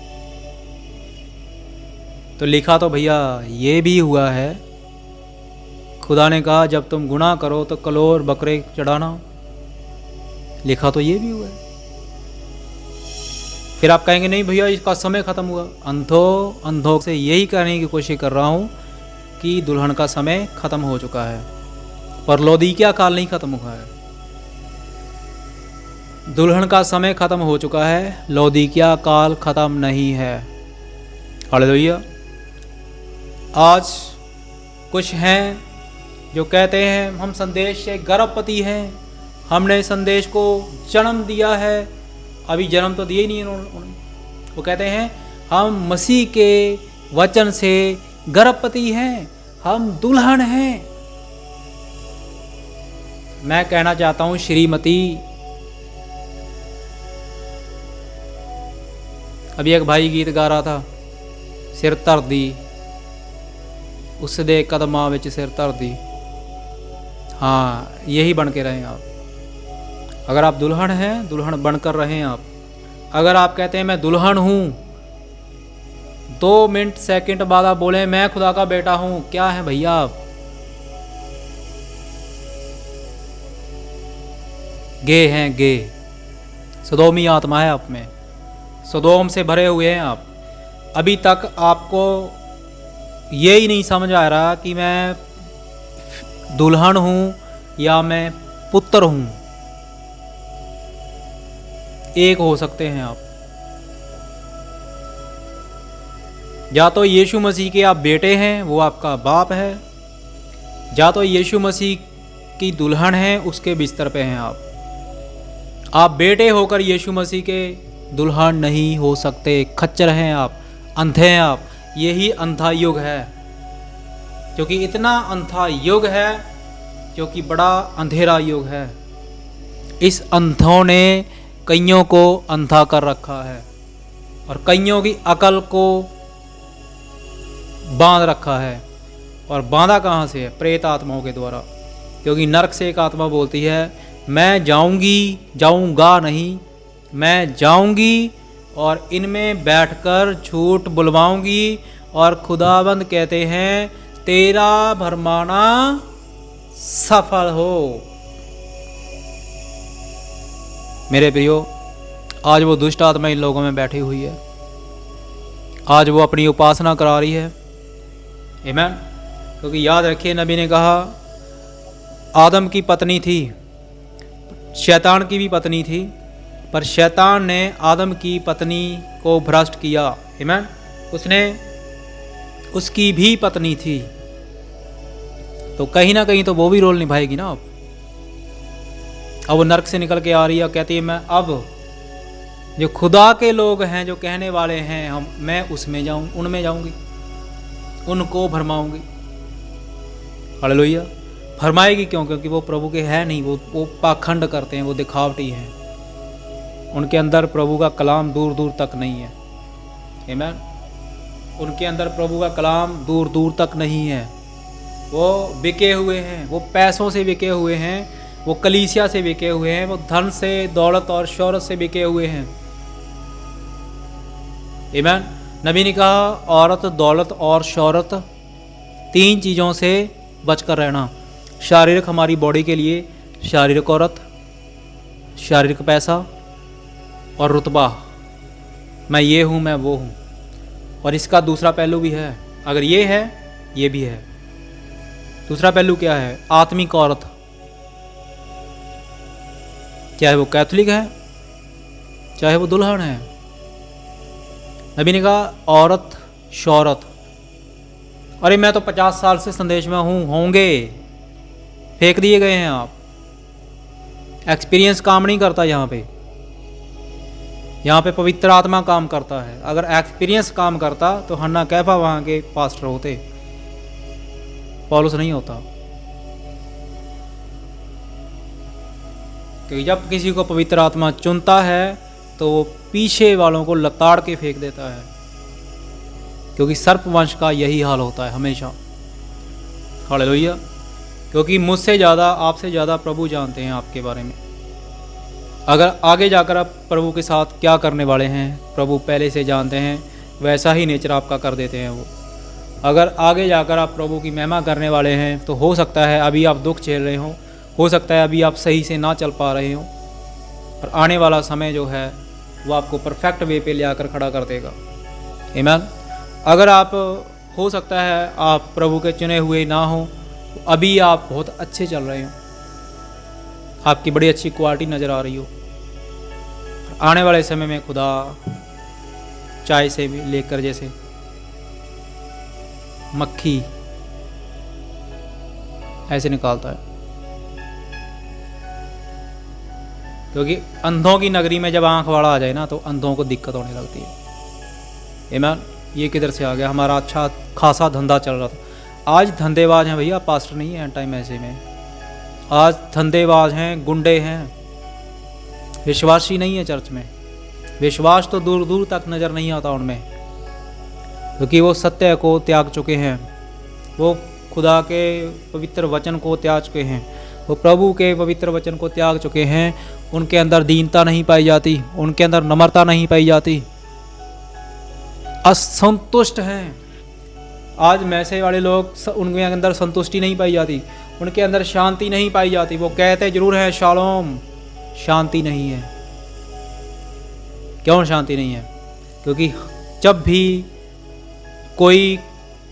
तो लिखा तो भैया ये भी हुआ है, खुदा ने कहा जब तुम गुनाह करो तो कलोर बकरे चढ़ाना। लिखा तो ये भी हुआ है। फिर आप कहेंगे नहीं भैया इसका समय खत्म हुआ। अंधों से यही कहने की कोशिश कर रहा हूँ कि दुल्हन का समय खत्म हो चुका है, पर लौदीकिया काल नहीं खत्म हुआ है। दुल्हन का समय खत्म हो चुका है, लौदीकिया काल खत्म नहीं है। हालेलुया। आज कुछ हैं जो कहते हैं हम संदेश से गर्भवती हैं, हमने संदेश को जन्म दिया है। अभी जन्म तो दिया ही नहीं उन्होंने। वो कहते हैं हम मसीह के वचन से गर्भवती हैं, हम दुल्हन हैं। मैं कहना चाहता हूं श्रीमती, अभी एक भाई गीत गा रहा था, सिर धर दी उस दे कदमां विच सिर धर दी। हाँ, यही बन के रहें आप। अगर आप दुल्हन हैं, दुल्हन बनकर रहें आप। अगर आप कहते हैं मैं दुल्हन हूं, 2 मिनट सेकंड बाद आप बोले मैं खुदा का बेटा हूं, क्या है भैया आप? गे हैं, गे। सदोमी आत्मा है आप में, सदोम से भरे हुए हैं आप। अभी तक आपको ये ही नहीं समझ आ रहा कि मैं दुल्हन हूं या मैं पुत्र हूं। एक हो सकते हैं आप, या तो यीशु मसीह के आप बेटे हैं, वो आपका बाप है, या तो यीशु मसीह की दुल्हन है, उसके बिस्तर पे हैं आप। आप बेटे होकर यीशु मसीह के दुल्हन नहीं हो सकते। खच्चर हैं आप, अंधे हैं आप। यही अंधा युग है, क्योंकि इतना अंधा युग है, क्योंकि बड़ा अंधेरा युग है। इस अंधों ने कईयों को अंधा कर रखा है और कईयों की अकल को बांध रखा है। और बांधा कहाँ से है? प्रेत आत्माओं के द्वारा। क्योंकि नरक से एक आत्मा बोलती है मैं जाऊंगी, जाऊंगा नहीं, मैं जाऊंगी और इनमें बैठकर झूठ बुलवाऊंगी। और खुदाबंद कहते हैं तेरा भरमाना सफल हो। मेरे प्रियो, आज वो दुष्ट आत्मा इन लोगों में बैठी हुई है, आज वो अपनी उपासना करा रही है। आमीन। क्योंकि याद रखिए, नबी ने कहा आदम की पत्नी थी, शैतान की भी पत्नी थी, पर शैतान ने आदम की पत्नी को भ्रष्ट किया। आमीन। उसने उसकी भी पत्नी थी, तो कहीं ना कहीं तो वो भी रोल निभाएगी ना। अब वो नरक से निकल के आ रही है, कहती है मैं अब जो खुदा के लोग हैं, जो कहने वाले हैं मैं उसमें जाऊँ, उनमें जाऊँगी, उनको भरमाऊँगी। हालेलुया। फरमाएगी क्यों? क्योंकि वो प्रभु के हैं नहीं, वो पाखंड करते हैं, वो दिखावटी हैं। उनके अंदर प्रभु का कलाम दूर दूर तक नहीं है। आमीन। उनके अंदर प्रभु का कलाम दूर दूर तक नहीं है। वो बिके हुए हैं, वो पैसों से बिके हुए हैं, वो कलीसिया से बिके हुए हैं, वो धन से, दौलत और शोहरत से बिके हुए हैं। आमीन। नबी ने कहा औरत, दौलत और शोहरत, 3 चीज़ों से बचकर रहना। शारीरिक, हमारी बॉडी के लिए शारीरिक औरत, शारीरिक पैसा और रुतबा। मैं ये हूँ, मैं वो हूँ। और इसका दूसरा पहलू भी है। अगर ये है, ये भी है। दूसरा पहलू क्या है? आत्मिक औरत। चाहे वो कैथोलिक है, चाहे वो दुल्हन है। नबी ने कहा औरत, शौहरत। अरे मैं तो 50 साल से संदेश में हूँ, होंगे, फेंक दिए गए हैं आप। एक्सपीरियंस काम नहीं करता यहाँ पे। यहाँ पे पवित्र आत्मा काम करता है। अगर एक्सपीरियंस काम करता तो हन्ना कैफा वहाँ के पास्टर होते, पौलुस नहीं होता। क्योंकि जब किसी को पवित्र आत्मा चुनता है तो वो पीछे वालों को लताड़ के फेंक देता है, क्योंकि सर्पवंश का यही हाल होता है हमेशा। हालेलुया। क्योंकि मुझसे ज़्यादा, आपसे ज़्यादा प्रभु जानते हैं आपके बारे में। अगर आगे जाकर आप प्रभु के साथ क्या करने वाले हैं प्रभु पहले से जानते हैं, वैसा ही नेचर आपका कर देते हैं वो। अगर आगे जाकर आप प्रभु की महिमा करने वाले हैं तो हो सकता है अभी आप दुख झेल रहे हो सकता है अभी आप सही से ना चल पा रहे हो, और आने वाला समय जो है वो आपको परफेक्ट वे पे ले आकर खड़ा कर देगा। आमीन। अगर आप, हो सकता है आप प्रभु के चुने हुए ना हो, तो अभी आप बहुत अच्छे चल रहे हो, आपकी बड़ी अच्छी क्वालिटी नज़र आ रही हो, आने वाले समय में खुदा चाय से भी लेकर जैसे मक्खी ऐसे निकालता है। क्योंकि अंधों की नगरी में जब आंख वाला आ जाए ना तो अंधों को दिक्कत होने लगती है। आमीन। ये किधर से आ गया, हमारा अच्छा खासा धंधा चल रहा था। आज धंधेबाज हैं भैया, पास्टर नहीं है टाइम ऐसे में। आज धंधेबाज हैं, गुंडे हैं, विश्वासी नहीं है चर्च में। विश्वास तो दूर दूर तक नज़र नहीं आता उनमें, क्योंकि वो सत्य को त्याग चुके हैं, वो खुदा के पवित्र वचन को त्याग चुके हैं, वो प्रभु के पवित्र वचन को त्याग चुके हैं। उनके अंदर दीनता नहीं पाई जाती, उनके अंदर नम्रता नहीं पाई जाती, असंतुष्ट हैं। आज मैसे वाले लोग, उनके अंदर संतुष्टि नहीं पाई जाती, उनके अंदर शांति नहीं पाई जाती। वो कहते जरूर हैं शालोम, शांति नहीं है। क्यों शांति नहीं है? क्योंकि जब भी कोई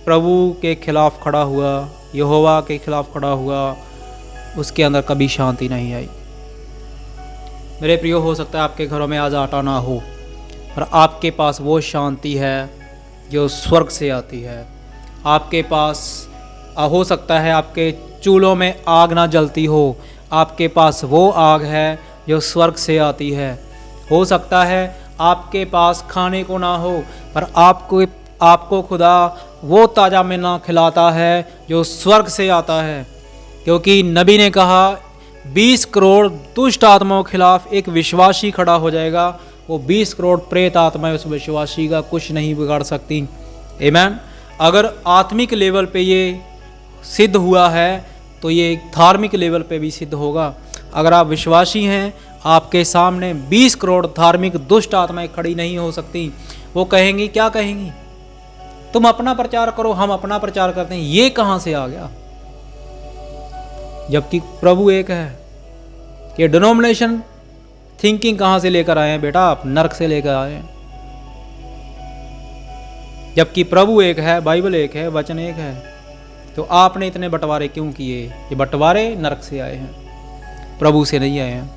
प्रभु के खिलाफ खड़ा हुआ, यहोवा के खिलाफ खड़ा हुआ, उसके अंदर कभी शांति नहीं आई। मेरे प्रियो, हो सकता है आपके घरों में आज आटा ना हो, पर आपके पास वो शांति है जो स्वर्ग से आती है। आपके पास हो सकता है आपके चूल्हों में आग ना जलती हो, आपके पास वो आग है जो स्वर्ग से आती है। हो सकता है आपके पास खाने को ना हो, पर आपको खुदा वो ताज़ा मन्ना खिलाता है जो स्वर्ग से आता है। क्योंकि नबी ने कहा 20 करोड़ दुष्ट आत्माओं के खिलाफ एक विश्वासी खड़ा हो जाएगा, वो 20 करोड़ प्रेत आत्माएं उस विश्वासी का कुछ नहीं बिगाड़ सकती। आमीन। अगर आत्मिक लेवल पे ये सिद्ध हुआ है तो ये धार्मिक लेवल पे भी सिद्ध होगा। अगर आप विश्वासी हैं, आपके सामने 20 करोड़ धार्मिक दुष्ट आत्माएं खड़ी नहीं हो सकती। वो कहेंगी, क्या कहेंगी? तुम अपना प्रचार करो, हम अपना प्रचार करते हैं। ये कहाँ से आ गया? जबकि प्रभु एक है। ये डिनोमिनेशन थिंकिंग कहाँ से लेकर आए हैं बेटा? आप नर्क से लेकर आए हैं। जबकि प्रभु एक है, बाइबल एक है, वचन एक है, तो आपने इतने बंटवारे क्यों किए? ये बंटवारे नर्क से आए हैं, प्रभु से नहीं आए हैं।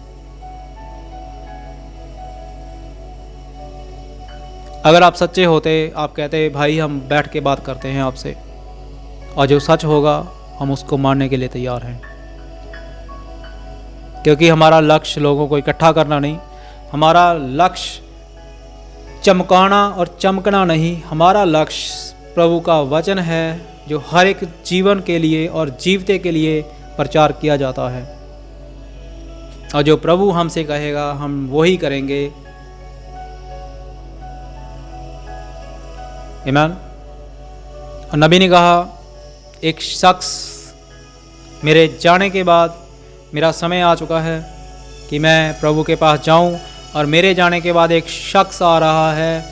अगर आप सच्चे होते, आप कहते भाई हम बैठ के बात करते हैं आपसे, और जो सच होगा हम उसको मानने के लिए तैयार हैं। क्योंकि हमारा लक्ष्य लोगों को इकट्ठा करना नहीं, हमारा लक्ष्य चमकाना और चमकना नहीं, हमारा लक्ष्य प्रभु का वचन है जो हर एक जीवन के लिए और जीवते के लिए प्रचार किया जाता है। और जो प्रभु हमसे कहेगा हम वही करेंगे। आमीन। और नबी ने कहा, एक शख्स, मेरे जाने के बाद मेरा समय आ चुका है कि मैं प्रभु के पास जाऊं, और मेरे जाने के बाद एक शख्स आ रहा है,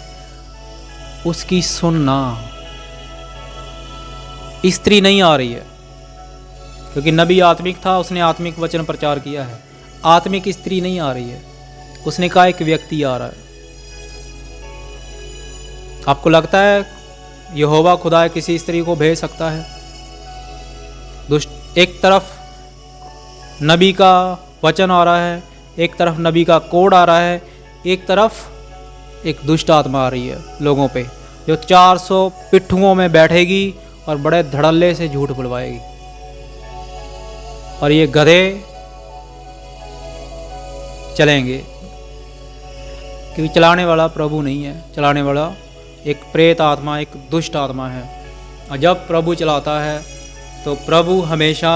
उसकी सुनना। स्त्री नहीं आ रही है, क्योंकि नबी आत्मिक था, उसने आत्मिक वचन प्रचार किया है। आत्मिक स्त्री नहीं आ रही है, उसने कहा एक व्यक्ति आ रहा है। आपको लगता है यहोवा खुदा किसी स्त्री को भेज सकता है? दुष्ट, एक तरफ नबी का वचन आ रहा है, एक तरफ नबी का कोड आ रहा है, एक तरफ एक दुष्ट आत्मा आ रही है लोगों पे, जो 400 पिट्ठुओं में बैठेगी और बड़े धड़ल्ले से झूठ बुलवाएगी। और ये गधे चलेंगे, क्योंकि चलाने वाला प्रभु नहीं है, चलाने वाला एक प्रेत आत्मा, एक दुष्ट आत्मा है। और जब प्रभु चलाता है तो प्रभु हमेशा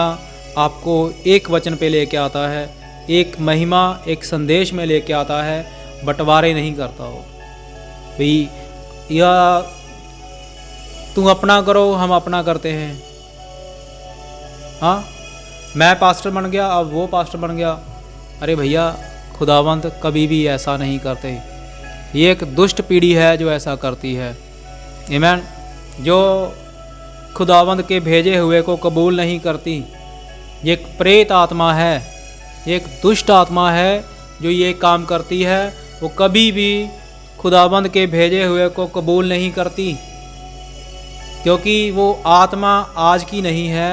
आपको एक वचन पे लेके आता है, एक महिमा, एक संदेश में लेके आता है, बंटवारे नहीं करता हो भाई, या तुम अपना करो हम अपना करते हैं। हाँ, मैं पास्टर बन गया, अब वो पास्टर बन गया। अरे भैया, खुदावंत कभी भी ऐसा नहीं करते। ये एक दुष्ट पीढ़ी है जो ऐसा करती है। आमीन। जो खुदावंत के भेजे हुए को कबूल नहीं करती, ये एक प्रेत आत्मा है, एक दुष्ट आत्मा है जो ये काम करती है। वो कभी भी खुदावंत के भेजे हुए को कबूल नहीं करती, क्योंकि वो आत्मा आज की नहीं है,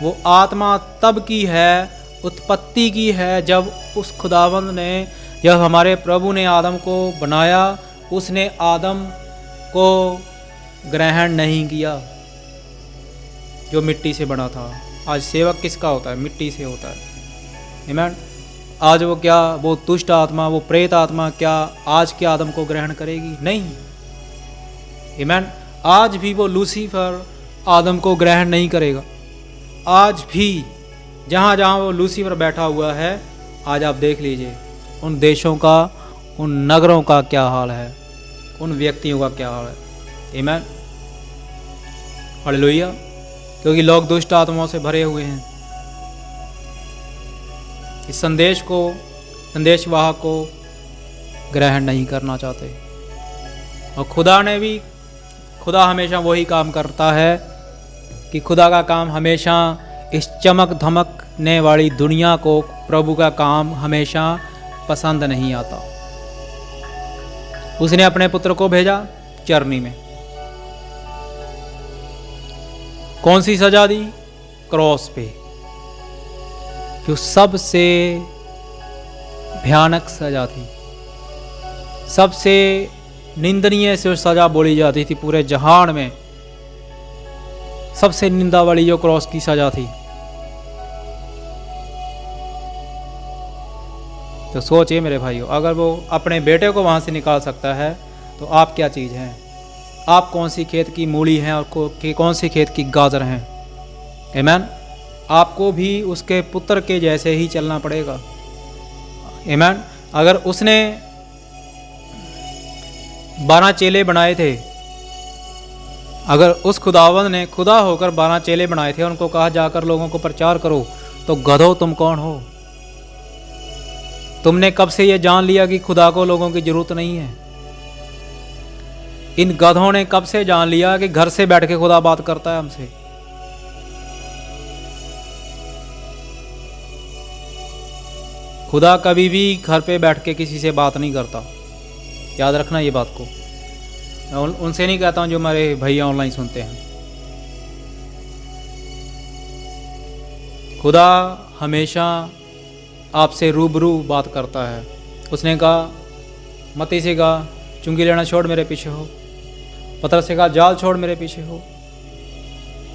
वो आत्मा तब की है, उत्पत्ति की है, जब उस खुदावंत ने, जब हमारे प्रभु ने आदम को बनाया, उसने आदम को ग्रहण नहीं किया जो मिट्टी से बना था। आज सेवक किसका होता है? मिट्टी से होता है। आमीन। आज वो क्या, वो दुष्ट आत्मा, वो प्रेत आत्मा क्या आज के आदम को ग्रहण करेगी? नहीं। आमीन। आज भी वो लूसीफर आदम को ग्रहण नहीं करेगा। आज भी जहाँ जहाँ वो लूसीफर बैठा हुआ है, आज आप देख लीजिए उन देशों का, उन नगरों का क्या हाल है, उन व्यक्तियों का क्या हाल है। आमीन। हालेलुया। क्योंकि लोग दुष्ट आत्माओं से भरे हुए हैं। इस संदेश को, संदेशवाहक को ग्रहण नहीं करना चाहते। और खुदा हमेशा वही काम करता है कि खुदा का काम हमेशा इस चमक धमकने वाली दुनिया को, प्रभु का काम हमेशा पसंद नहीं आता। उसने अपने पुत्र को भेजा चरनी में। कौन सी सजा दी? क्रॉस पे, जो सबसे भयानक सजा थी, सबसे निंदनीय से सजा बोली जाती थी पूरे जहान में। सबसे निंदा वाली जो क्रॉस की सजा थी। तो सोचिए मेरे भाइयों, अगर वो अपने बेटे को वहां से निकाल सकता है तो आप क्या चीज़ हैं? आप कौन सी खेत की मूली हैं और कौन सी खेत की गाजर हैं? आमीन। आपको भी उसके पुत्र के जैसे ही चलना पड़ेगा। आमीन। अगर उसने 12 चेले बनाए थे, अगर उस खुदावंद ने खुदा होकर 12 चेले बनाए थे, उनको कहा जाकर लोगों को प्रचार करो, तो गधो तुम कौन हो? तुमने कब से ये जान लिया कि खुदा को लोगों की जरूरत नहीं है? इन गधों ने कब से जान लिया कि घर से बैठ के खुदा बात करता है हमसे? खुदा कभी भी घर पे बैठ के किसी से बात नहीं करता। याद रखना ये बात को। मैं उनसे नहीं कहता हूं जो हमारे भैया ऑनलाइन सुनते हैं। खुदा हमेशा आपसे रूबरू बात करता है। उसने कहा, मत्ती से कहा, चुंगी लेना छोड़ मेरे पीछे हो। पतरस से कहा, जाल छोड़ मेरे पीछे हो।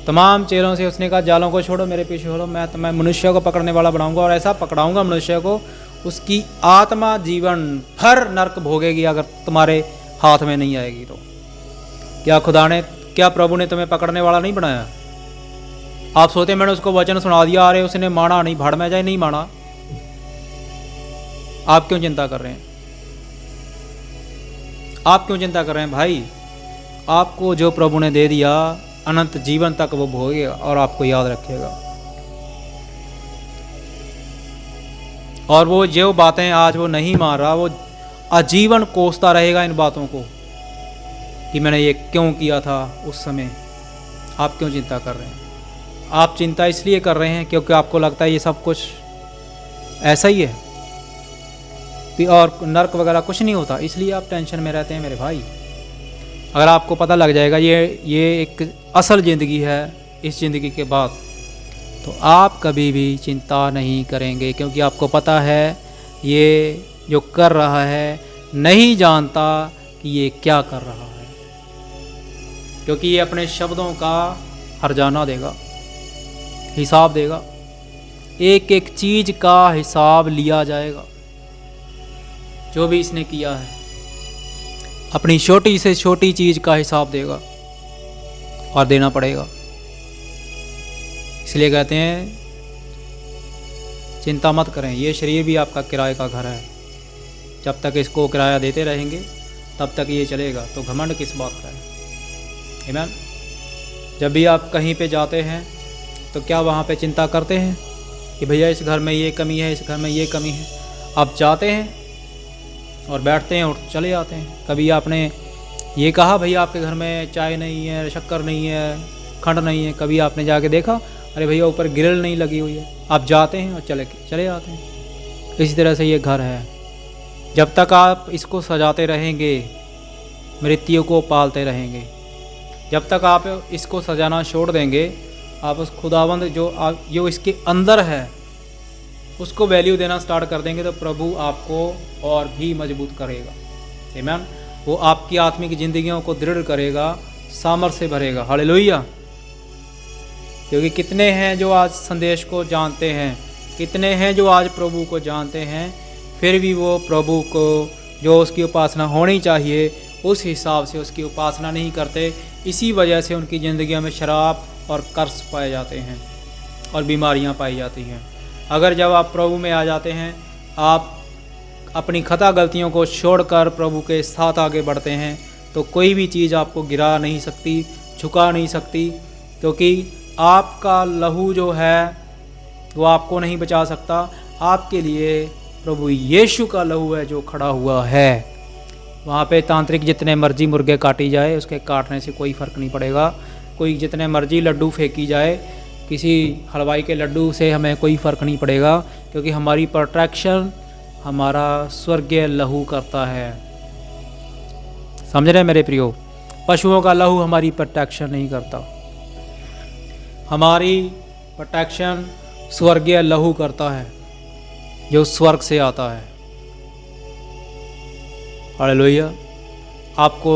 तमाम चेलों से उसने कहा, जालों को छोड़ो मेरे पीछे हो। मैं मनुष्य को पकड़ने वाला बनाऊंगा, और ऐसा पकड़ाऊंगा मनुष्य को, उसकी आत्मा जीवन भर नरक भोगेगी अगर तुम्हारे हाथ में नहीं आएगी तो। क्या प्रभु ने तुम्हें पकड़ने वाला नहीं बनाया? आप सोचते मैंने उसको वचन सुना दिया, अरे उसने माना नहीं, भाड़ में जाए, नहीं माना। आप क्यों चिंता कर रहे हैं? आप क्यों चिंता कर रहे हैं भाई? आपको जो प्रभु ने दे दिया, अनंत जीवन तक वो भोगेगा और आपको याद रखेगा। और वो जो बातें आज वो नहीं मान रहा, वो आजीवन कोसता रहेगा इन बातों को कि मैंने ये क्यों किया था उस समय। आप क्यों चिंता कर रहे हैं? आप चिंता इसलिए कर रहे हैं क्योंकि आपको लगता है ये सब कुछ ऐसा ही है और नर्क वगैरह कुछ नहीं होता, इसलिए आप टेंशन में रहते हैं मेरे भाई। अगर आपको पता लग जाएगा ये एक असल ज़िंदगी है इस ज़िंदगी के बाद, तो आप कभी भी चिंता नहीं करेंगे, क्योंकि आपको पता है ये जो कर रहा है नहीं जानता कि ये क्या कर रहा है, क्योंकि ये अपने शब्दों का हर्जाना देगा, हिसाब देगा। एक एक चीज़ का हिसाब लिया जाएगा। जो भी इसने किया है, अपनी छोटी से छोटी चीज़ का हिसाब देगा और देना पड़ेगा। इसलिए कहते हैं चिंता मत करें, ये शरीर भी आपका किराए का घर है। जब तक इसको किराया देते रहेंगे तब तक ये चलेगा, तो घमंड किस बात का है। आमीन। जब भी आप कहीं पे जाते हैं तो क्या वहाँ पे चिंता करते हैं कि भैया इस घर में ये कमी है, इस घर में ये कमी है? आप जाते हैं और बैठते हैं और चले आते हैं। कभी आपने ये कहा भैया आपके घर में चाय नहीं है, शक्कर नहीं है, खंड नहीं है? कभी आपने जाके देखा अरे भैया ऊपर ग्रिल नहीं लगी हुई है? आप जाते हैं और चले आते हैं। इसी तरह से ये घर है, जब तक आप इसको सजाते रहेंगे, मृत्यु को पालते रहेंगे। जब तक आप इसको सजाना छोड़ देंगे, आप उस खुदावंद जो इसके अंदर है उसको वैल्यू देना स्टार्ट कर देंगे, तो प्रभु आपको और भी मजबूत करेगा। आमीन। वो आपकी आत्मिक जिंदगियों को दृढ़ करेगा, सामर्थ्य से भरेगा। हालेलुया। क्योंकि कितने हैं जो आज संदेश को जानते हैं, कितने हैं जो आज प्रभु को जानते हैं, फिर भी वो प्रभु को जो उसकी उपासना होनी चाहिए उस हिसाब से उसकी उपासना नहीं करते। इसी वजह से उनकी ज़िंदगियों में शराब और कर्ज पाए जाते हैं और बीमारियां पाई जाती हैं। अगर जब आप प्रभु में आ जाते हैं, आप अपनी खता गलतियों को छोड़कर प्रभु के साथ आगे बढ़ते हैं, तो कोई भी चीज़ आपको गिरा नहीं सकती, झुका नहीं सकती, क्योंकि आपका लहू जो है वो आपको नहीं बचा सकता। आपके लिए प्रभु यीशु का लहू है जो खड़ा हुआ है। वहाँ पे तांत्रिक जितने मर्जी मुर्गे काटी जाए, उसके काटने से कोई फ़र्क नहीं पड़ेगा। कोई जितने मर्जी लड्डू फेंकी जाए, किसी हलवाई के लड्डू से हमें कोई फ़र्क नहीं पड़ेगा, क्योंकि हमारी प्रोटेक्शन हमारा स्वर्गीय लहू करता है। समझ रहे हैं मेरे प्रियो? पशुओं का लहू हमारी प्रोटेक्शन नहीं करता, हमारी प्रोटेक्शन स्वर्गीय लहू करता है जो स्वर्ग से आता है। हालेलुया। आपको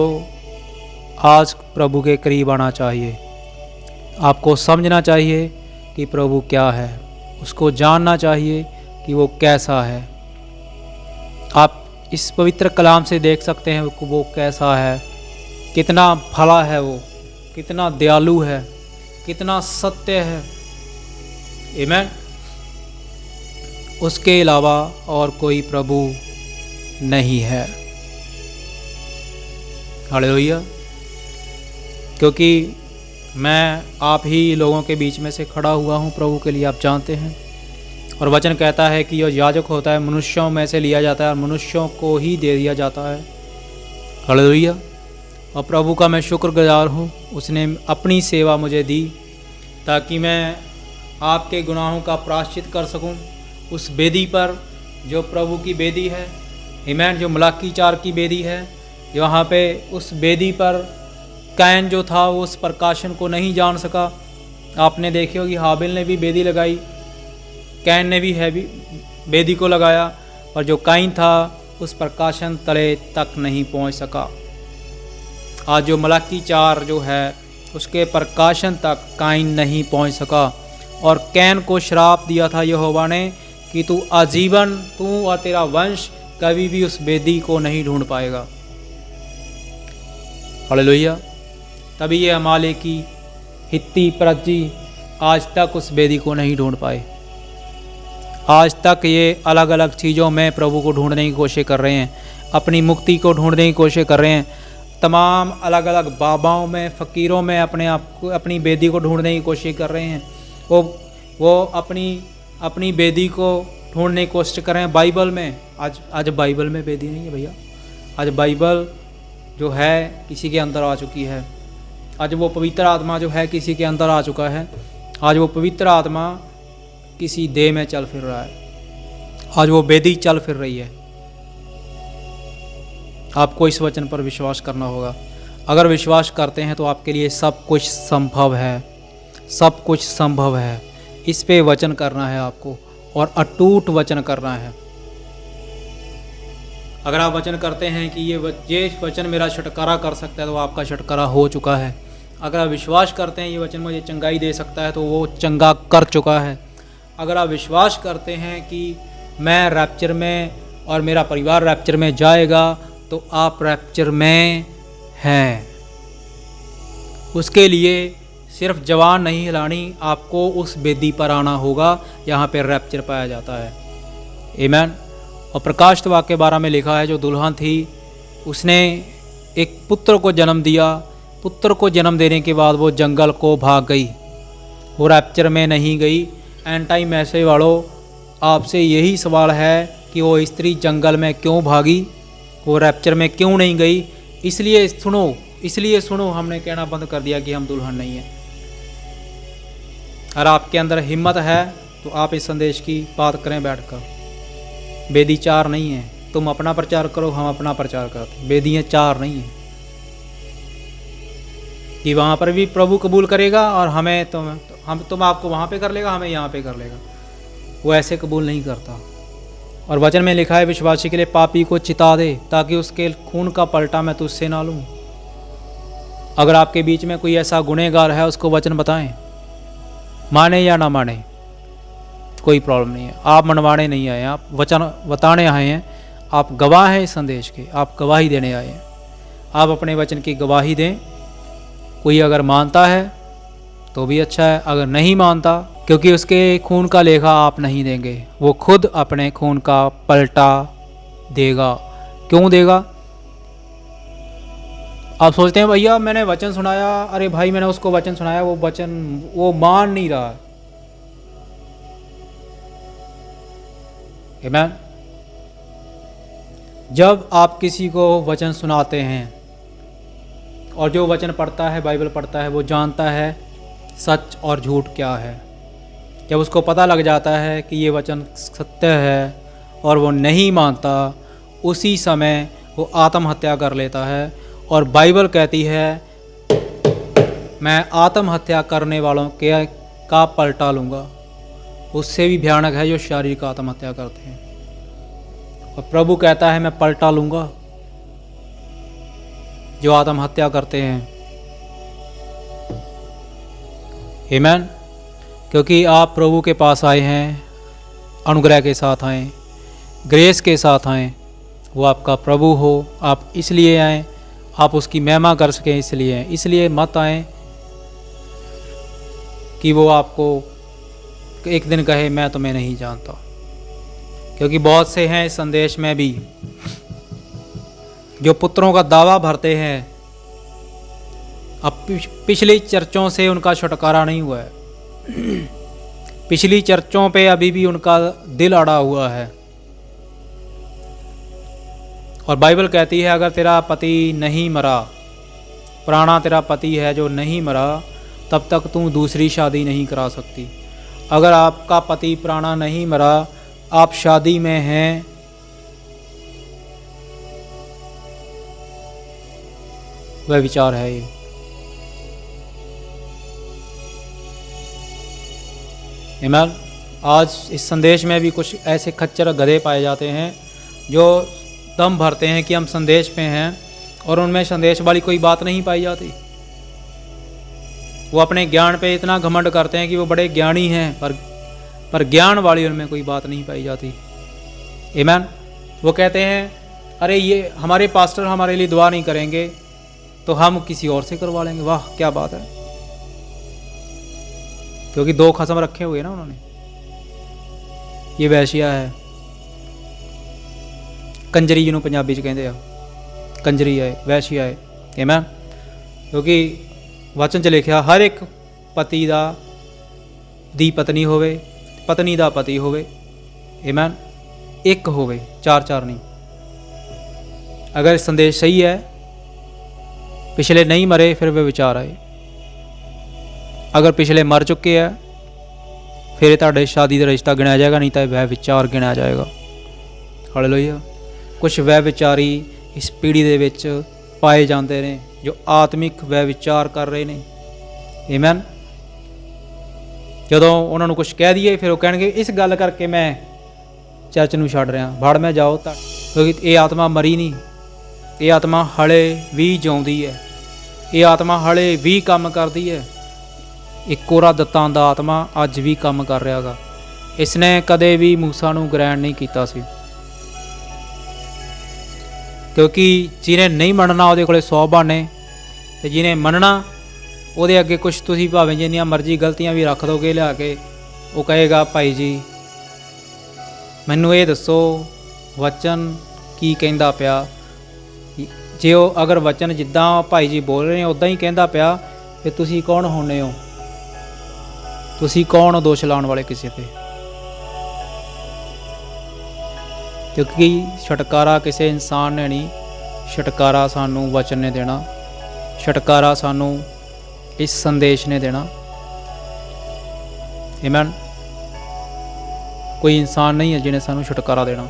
आज प्रभु के करीब आना चाहिए, आपको समझना चाहिए कि प्रभु क्या है, उसको जानना चाहिए कि वो कैसा है। आप इस पवित्र कलाम से देख सकते हैं वो कैसा है, कितना भला है वो, कितना दयालु है, कितना सत्य है। आमीन। उसके अलावा और कोई प्रभु नहीं है। हालेलुया। क्योंकि मैं आप ही लोगों के बीच में से खड़ा हुआ हूँ प्रभु के लिए, आप जानते हैं। और वचन कहता है कि जो याजक होता है मनुष्यों में से लिया जाता है और मनुष्यों को ही दे दिया जाता है। हालेलुया। और प्रभु का मैं शुक्रगुजार हूँ, उसने अपनी सेवा मुझे दी ताकि मैं आपके गुनाहों का प्रायश्चित कर सकूं। उस बेदी पर जो प्रभु की बेदी है, आमीन, जो मलाकी 4 की बेदी है, वहाँ पे उस बेदी पर कैन जो था वो उस प्रकाशन को नहीं जान सका। आपने देखी होगी हाबिल ने भी बेदी लगाई, कैन ने भी बेदी को लगाया, और जो काइन था उस प्रकाशन तले तक नहीं पहुँच सका। आज जो मलाकी 4 जो है उसके प्रकाशन तक काइन नहीं पहुँच सका, और कैन को श्राप दिया था यहोवा ने कि तू आजीवन, तू और तेरा वंश कभी भी उस बेदी को नहीं ढूंढ पाएगा। हालेलुया। तभी ये अमालेकी, हित्ती, परजी आज तक उस बेदी को नहीं ढूंढ पाए। आज तक ये अलग अलग चीज़ों में प्रभु को ढूंढने की कोशिश कर रहे हैं, अपनी मुक्ति को ढूंढने की कोशिश कर रहे हैं। तमाम अलग अलग बाबाओं में, फ़कीरों में अपने आप को, अपनी बेदी को ढूंढने की कोशिश कर रहे हैं। वो अपनी बेदी को ढूंढने की कोशिश कर रहे हैं बाइबल में। आज बाइबल में बेदी नहीं है भैया। आज बाइबल जो है किसी के अंदर आ चुकी है। आज वो पवित्र आत्मा जो है किसी के अंदर आ चुका है। आज वो पवित्र आत्मा किसी देह में चल फिर रहा है। आज वो बेदी चल फिर रही है। आपको इस वचन पर विश्वास करना होगा। अगर विश्वास करते हैं तो आपके लिए सब कुछ संभव है, सब कुछ संभव है। इस पे वचन करना है आपको, और अटूट वचन करना है। अगर आप वचन करते हैं कि ये वचन मेरा छुटकारा कर सकता है, तो आपका छुटकारा हो चुका है। अगर आप विश्वास करते हैं ये वचन मुझे चंगाई दे सकता है, तो वो चंगा कर चुका है। अगर आप विश्वास करते हैं कि मैं रैप्चर में और मेरा परिवार रैप्चर में जाएगा, तो आप रैप्चर में हैं। उसके लिए सिर्फ जवान नहीं हिलानी, आपको उस बेदी पर आना होगा जहाँ पे रैप्चर पाया जाता है। आमीन। और प्रकाशित वाक्य के बारे में लिखा है, जो दुल्हन थी उसने एक पुत्र को जन्म दिया। पुत्र को जन्म देने के बाद वो जंगल को भाग गई, वो रैप्चर में नहीं गई। एंड टाइम मैसेज वालों, आपसे यही सवाल है कि वो स्त्री जंगल में क्यों भागी, वो रैप्चर में क्यों नहीं गई? इसलिए सुनो, हमने कहना बंद कर दिया कि हम दुल्हन नहीं हैं। अगर आपके अंदर हिम्मत है तो आप इस संदेश की बात करें बैठकर। वेदी 4 नहीं है, तुम अपना प्रचार करो, हम अपना प्रचार करते हैं। वेदियाँ 4 नहीं है कि वहाँ पर भी प्रभु कबूल करेगा और हमें तुम आपको वहाँ पे कर लेगा, हमें यहाँ पे कर लेगा। वो ऐसे कबूल नहीं करता। और वचन में लिखा है, विश्वासी के लिए पापी को चिता दे ताकि उसके खून का पलटा मैं तुझसे ना लूँ। अगर आपके बीच में कोई ऐसा गुनहगार है, उसको वचन बताएं, माने या ना माने कोई प्रॉब्लम नहीं है। आप मनवाने नहीं आए, आप वचन बताने आए हैं। आप गवाह हैं इस संदेश के, आप गवाही देने आए हैं। आप अपने वचन की गवाही दें। कोई अगर मानता है तो भी अच्छा है, अगर नहीं मानता, क्योंकि उसके खून का लेखा आप नहीं देंगे, वो खुद अपने खून का पलटा देगा। क्यों देगा? आप सोचते हैं भैया मैंने वचन सुनाया, अरे भाई मैंने उसको वचन सुनाया, वो मान नहीं रहा। आमीन। जब आप किसी को वचन सुनाते हैं और जो वचन पढ़ता है, बाइबल पढ़ता है, वो जानता है सच और झूठ क्या है। जब उसको पता लग जाता है कि ये वचन सत्य है और वो नहीं मानता, उसी समय वो आत्महत्या कर लेता है। और बाइबल कहती है, मैं आत्महत्या करने वालों का पलटा लूँगा। उससे भी भयानक है जो शारीरिक आत्महत्या करते हैं। और प्रभु कहता है, मैं पलटा लूँगा जो आत्महत्या करते हैं। आमीन। क्योंकि आप प्रभु के पास आए हैं, अनुग्रह के साथ आए, ग्रेस के साथ आए। वो आपका प्रभु हो, आप इसलिए आए, आप उसकी महिमा कर सकें, इसलिए मत आए कि वो आपको एक दिन कहे मैं तुम्हें नहीं जानता। क्योंकि बहुत से हैं इस संदेश में भी जो पुत्रों का दावा भरते हैं, अब पिछली चर्चों से उनका छुटकारा नहीं हुआ है। पिछली चर्चों पे अभी भी उनका दिल अड़ा हुआ है। और बाइबल कहती है, अगर तेरा पति नहीं मरा, पुराना तेरा पति है जो नहीं मरा, तब तक तू दूसरी शादी नहीं करा सकती। अगर आपका पति पुराना नहीं मरा, आप शादी में हैं, वह विचार है ये। आमीन। आज इस संदेश में भी कुछ ऐसे खच्चर गधे पाए जाते हैं जो दम भरते हैं कि हम संदेश पे हैं और उनमें संदेश वाली कोई बात नहीं पाई जाती। वो अपने ज्ञान पे इतना घमंड करते हैं कि वो बड़े ज्ञानी हैं, पर ज्ञान वाली उनमें कोई बात नहीं पाई जाती। आमीन। वो कहते हैं, अरे ये हमारे पास्टर हमारे लिए दुआ नहीं करेंगे तो हम किसी और से करवा लेंगे। वाह क्या बात है। क्योंकि 2 खसम रखे हुए ना उन्होंने। ये वैश्या है, कंजरी जिन्हों पंजाबी च कहते हैं, कंजरी है, वैश्या है। आमीन। क्योंकि वचन च लिखा, हर एक पति दी पत्नी होवे, पत्नी दा पति होवे। आमीन। एक होवे, 4 नहीं। अगर संदेश सही है, पिछले नहीं मरे फिर वे विचार आए। अगर पिछले मर चुके हैं फिर तुहाडे शादी का रिश्ता गिणिया जाएगा, नहीं तो वह विचार गिणिया जाएगा। हालेलुया। कुछ वह विचारी इस पीढ़ी दे विच पाए जाते ने जो आत्मिक वह विचार कर रहे हैं। आमीन। जदों उन्होंने कुछ कह दिए फिर वो कहेंगे इस गल करके मैं चर्च नूं छड्ड रहा, भड़ में जाओ। क्योंकि ये आत्मा मरी नहीं, ये आत्मा हले भी जिउंदी है, ये आत्मा हले भी काम करती है। एक कोरा दत्तां दा आत्मा अज भी काम कर रहा गा। इसने कदे भी मूसा नूं ग्रहण नहीं कीता सी, क्योंकि जिन्हें नहीं मनना उहदे कोले 100 बहाने, ते जिन्हें मनना ਉਹਦੇ ਅੱਗੇ ਕੁਛ ਤੁਸੀਂ ਭਾਵੇਂ ਜਿੰਨੀਆਂ ਮਰਜ਼ੀ ਗਲਤੀਆਂ ਵੀ ਰੱਖ ਦੋਗੇ ਲਿਆ ਕੇ, ਉਹ ਕਹੇਗਾ ਭਾਈ ਜੀ ਮੈਨੂੰ ਇਹ ਦੱਸੋ ਵਚਨ ਕੀ ਕਹਿੰਦਾ ਪਿਆ। ਜੇ ਉਹ ਅਗਰ ਵਚਨ ਜਿੱਦਾਂ ਭਾਈ ਜੀ ਬੋਲ ਰਹੇ ਨੇ ਉੱਦਾਂ ਹੀ ਕਹਿੰਦਾ ਪਿਆ, ਫਿਰ ਤੁਸੀਂ ਕੌਣ ਹੁੰਦੇ ਹੋ? ਤੁਸੀਂ ਕੌਣ ਹੋ ਦੋਸ਼ ਲਾਉਣ ਵਾਲੇ ਕਿਸੇ ਤੇ? क्योंकि छुटकारा किसी इंसान ने नहीं, छुटकारा सानू वचन ने देना, छुटकारा सानू इस संदेश ने देना। आमीन। कोई इंसान नहीं है जिन्हें सानू छुटकारा देना,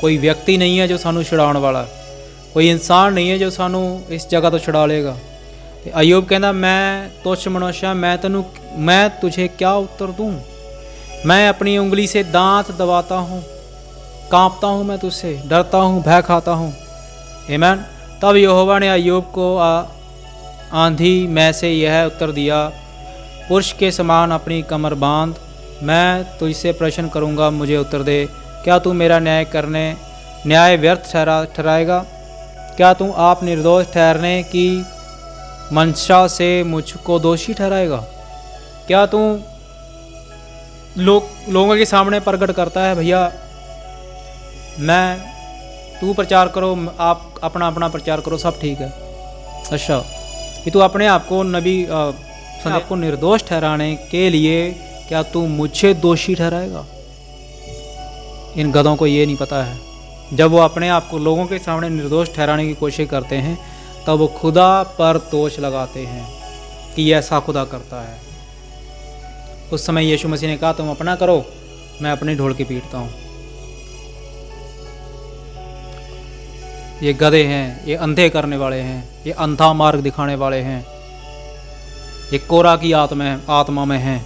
कोई व्यक्ति नहीं है जो सानू छुड़ाने वाला, कोई इंसान नहीं है जो सानू इस जगह तो छुड़ा लेगा। अयूब कहता मैं तुच्छ मनुष्य, मैं तुझे क्या उत्तर दूँ? मैं अपनी उंगली से दांत दबाता हूँ, कांपता हूँ, मैं तुझसे डरता हूँ, भय खाता हूँ। आमीन। तब यहोवा ने अय्यूब को आंधी में से यह उत्तर दिया, पुरुष के समान अपनी कमर बांध, मैं तुझसे प्रश्न करूँगा, मुझे उत्तर दे। क्या तू मेरा न्याय व्यर्थ ठहराएगा? क्या तू आप निर्दोष ठहरने की मंशा से मुझको दोषी ठहराएगा? क्या तू लोगों के सामने प्रकट करता है भैया तू प्रचार करो, आप अपना अपना प्रचार करो, सब ठीक है। अच्छा, कि तू अपने आप को नबी आपको निर्दोष ठहराने के लिए क्या तू मुझे दोषी ठहराएगा? इन गधों को ये नहीं पता है। जब वो अपने आप को लोगों के सामने निर्दोष ठहराने की कोशिश करते हैं तब वो खुदा पर दोष लगाते हैं कि ऐसा खुदा करता है। उस समय यीशु मसीह ने कहा तुम अपना करो, मैं अपने ढोल की पीटता हूँ। ये गधे हैं, ये अंधे करने वाले हैं, ये अंधा मार्ग दिखाने वाले हैं, ये कोरा की आत्मा में हैं,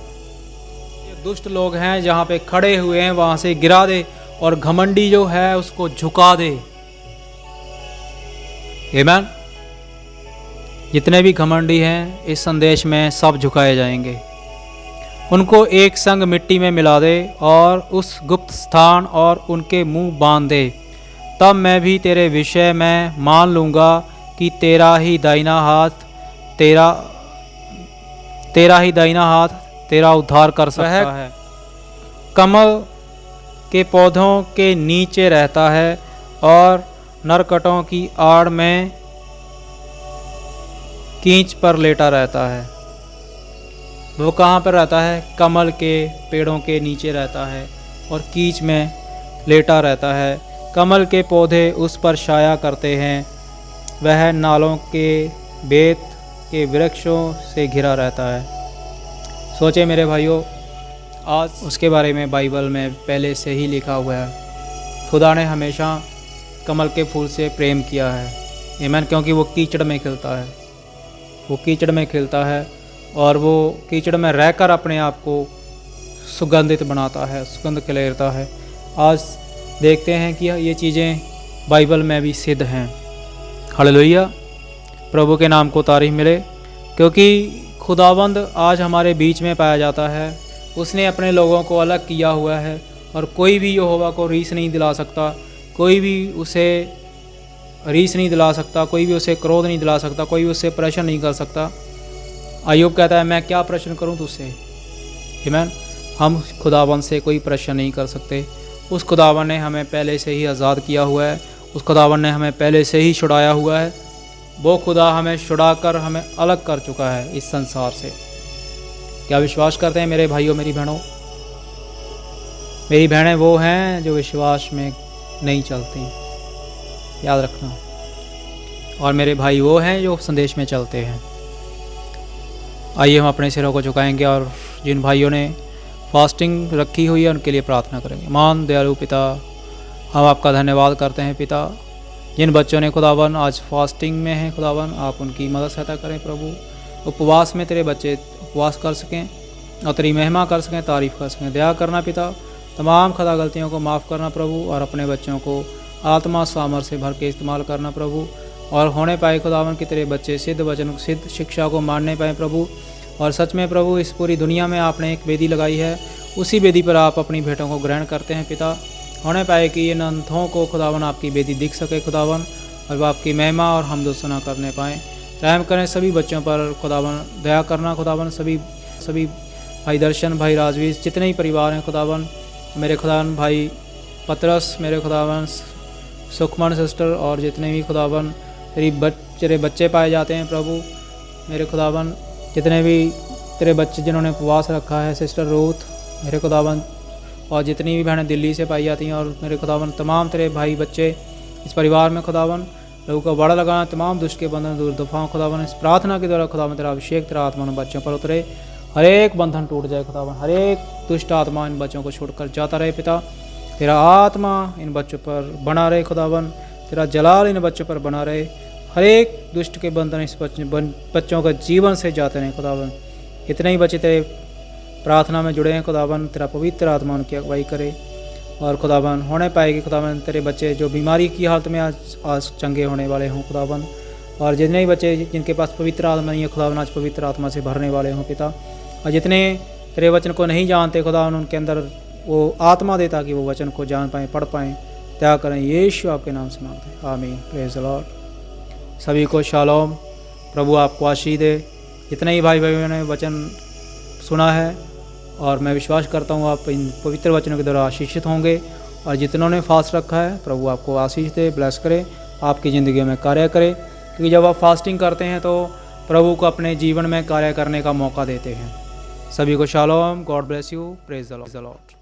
ये दुष्ट लोग हैं। जहाँ पे खड़े हुए हैं वहाँ से गिरा दे और घमंडी जो है उसको झुका दे। आमीन। जितने भी घमंडी हैं इस संदेश में सब झुकाए जाएंगे। उनको एक संग मिट्टी में मिला दे और उस गुप्त स्थान और उनके मुंह बांध दे, तब मैं भी तेरे विषय में मान लूँगा कि तेरा ही दाहिना हाथ तेरा उद्धार कर सकता है। कमल के पौधों के नीचे रहता है और नरकटों की आड़ में कींच पर लेटा रहता है। वो कहाँ पर रहता है? कमल के पेड़ों के नीचे रहता है और कींच में लेटा रहता है। कमल के पौधे उस पर छाया करते हैं, वह नालों के बेत के वृक्षों से घिरा रहता है। सोचे मेरे भाइयों, आज उसके बारे में बाइबल में पहले से ही लिखा हुआ है। खुदा ने हमेशा कमल के फूल से प्रेम किया है। आमीन। क्योंकि वो कीचड़ में खिलता है, वो कीचड़ में खिलता है और वो कीचड़ में रहकर अपने आप को सुगंधित बनाता है, सुगंध खिलेरता है। आज देखते हैं कि ये चीज़ें बाइबल में भी सिद्ध हैं। हालेलुया। प्रभु के नाम को तारीफ मिले। क्योंकि खुदावंद आज हमारे बीच में पाया जाता है। उसने अपने लोगों को अलग किया हुआ है और कोई भी यहोवा को रीस नहीं दिला सकता, कोई भी उसे रीस नहीं दिला सकता, कोई भी उसे क्रोध नहीं दिला सकता, कोई भी उससे प्रश्न नहीं कर सकता। अय्यूब कहता है मैं क्या प्रश्न करूं तुझसे? आमीन। हम खुदावंद से कोई प्रश्न नहीं कर सकते। उस खुदावन ने हमें पहले से ही आज़ाद किया हुआ है, उस खुदावन ने हमें पहले से ही छुड़ाया हुआ है। वो खुदा हमें छुड़ा कर हमें अलग कर चुका है इस संसार से। क्या विश्वास करते हैं मेरे भाइयों, मेरी बहनों? मेरी बहनें वो हैं जो विश्वास में नहीं चलती, याद रखना। और मेरे भाई वो हैं जो संदेश में चलते हैं। आइए हम अपने सिरों को झुकाएंगे और जिन भाइयों ने फास्टिंग रखी हुई है उनके लिए प्रार्थना करेंगे। मान दयालु पिता, हम आपका धन्यवाद करते हैं पिता। जिन बच्चों ने खुदावन आज फास्टिंग में हैं खुदावन, आप उनकी मदद सहायता करें प्रभु। उपवास में तेरे बच्चे उपवास कर सकें और तेरी महिमा कर सकें, तारीफ़ कर सकें। दया करना पिता, तमाम खता गलतियों को माफ़ करना प्रभु, और अपने बच्चों को आत्मा सामर्थ से भर के इस्तेमाल करना प्रभु। और होने पाए खुदावन कि तेरे बच्चे सिद्ध वचन, सिद्ध शिक्षा को मानने पाए प्रभु। और सच में प्रभु इस पूरी दुनिया में आपने एक वेदी लगाई है, उसी वेदी पर आप अपनी भेंटों को ग्रहण करते हैं पिता। होने पाए कि इन अंधों को खुदावन आपकी वेदी दिख सके खुदावन, और वो आपकी महिमा और हमदो सना करने पाएँ। रहम करें सभी बच्चों पर खुदावन, दया करना खुदावन, सभी भाई दर्शन, भाई राजवीर, जितने ही परिवार हैं खुदावन, मेरे खुदावन भाई पतरस, मेरे खुदावन सुखमन सिस्टर और जितने भी खुदावन तेरे बच्चे पाए जाते हैं प्रभु, मेरे खुदावन जितने भी तेरे बच्चे जिन्होंने उपवास रखा है, सिस्टर रूथ, मेरे खुदावन, और जितनी भी बहनें दिल्ली से पाई जाती हैं, और मेरे खुदावन तमाम तेरे भाई बच्चे इस परिवार में खुदावन, लोगों का बड़ा लगाना, तमाम दुष्ट के बंधन दूर दफाओं खुदावन, इस प्रार्थना के द्वारा खुदावन तेरा अभिषेक, तेरा आत्मा इन बच्चों पर उतरे, हर एक बंधन टूट जाए खुदावन, हर एक दुष्ट आत्मा इन बच्चों को छोड़कर जाता रहे पिता, तेरा आत्मा इन बच्चों पर बना रहे खुदावन, तेरा जलाल इन बच्चों पर बना रहे, हर एक दुष्ट के बंधन इस बच्चों का जीवन से जाते रहे खुदावन। इतने ही बच्चे तेरे प्रार्थना में जुड़े हैं खुदावन, तेरा पवित्र आत्मा उनकी अगुवाई करे, और खुदावन होने पाएगी खुदावन तेरे बच्चे जो बीमारी की हालत में आज चंगे होने वाले हों खुदावन, और जितने ही बच्चे जिनके पास पवित्र आत्मा नहीं है खुदावन, आज पवित्र आत्मा से भरने वाले हों पिता, और जितने तेरे वचन को नहीं जानते खुदावन, उनके अंदर वो आत्मा दे ताकि वो वचन को जान पाएँ, पढ़ पाएँ, दया करें, यीशु आपके नाम से मांगते हैं, आमीन, प्रेज़ द लॉर्ड। सभी को शालोम, प्रभु आपको आशीष दे। जितने ही भाई बहनों ने वचन सुना है, और मैं विश्वास करता हूँ आप इन पवित्र वचनों के द्वारा आशीषित होंगे, और जितनों ने फास्ट रखा है प्रभु आपको आशीष दे, ब्लेस करे, आपकी ज़िंदगी में कार्य करे, क्योंकि जब आप फास्टिंग करते हैं तो प्रभु को अपने जीवन में कार्य करने का मौका देते हैं। सभी को shalom, God bless you, praise the Lord.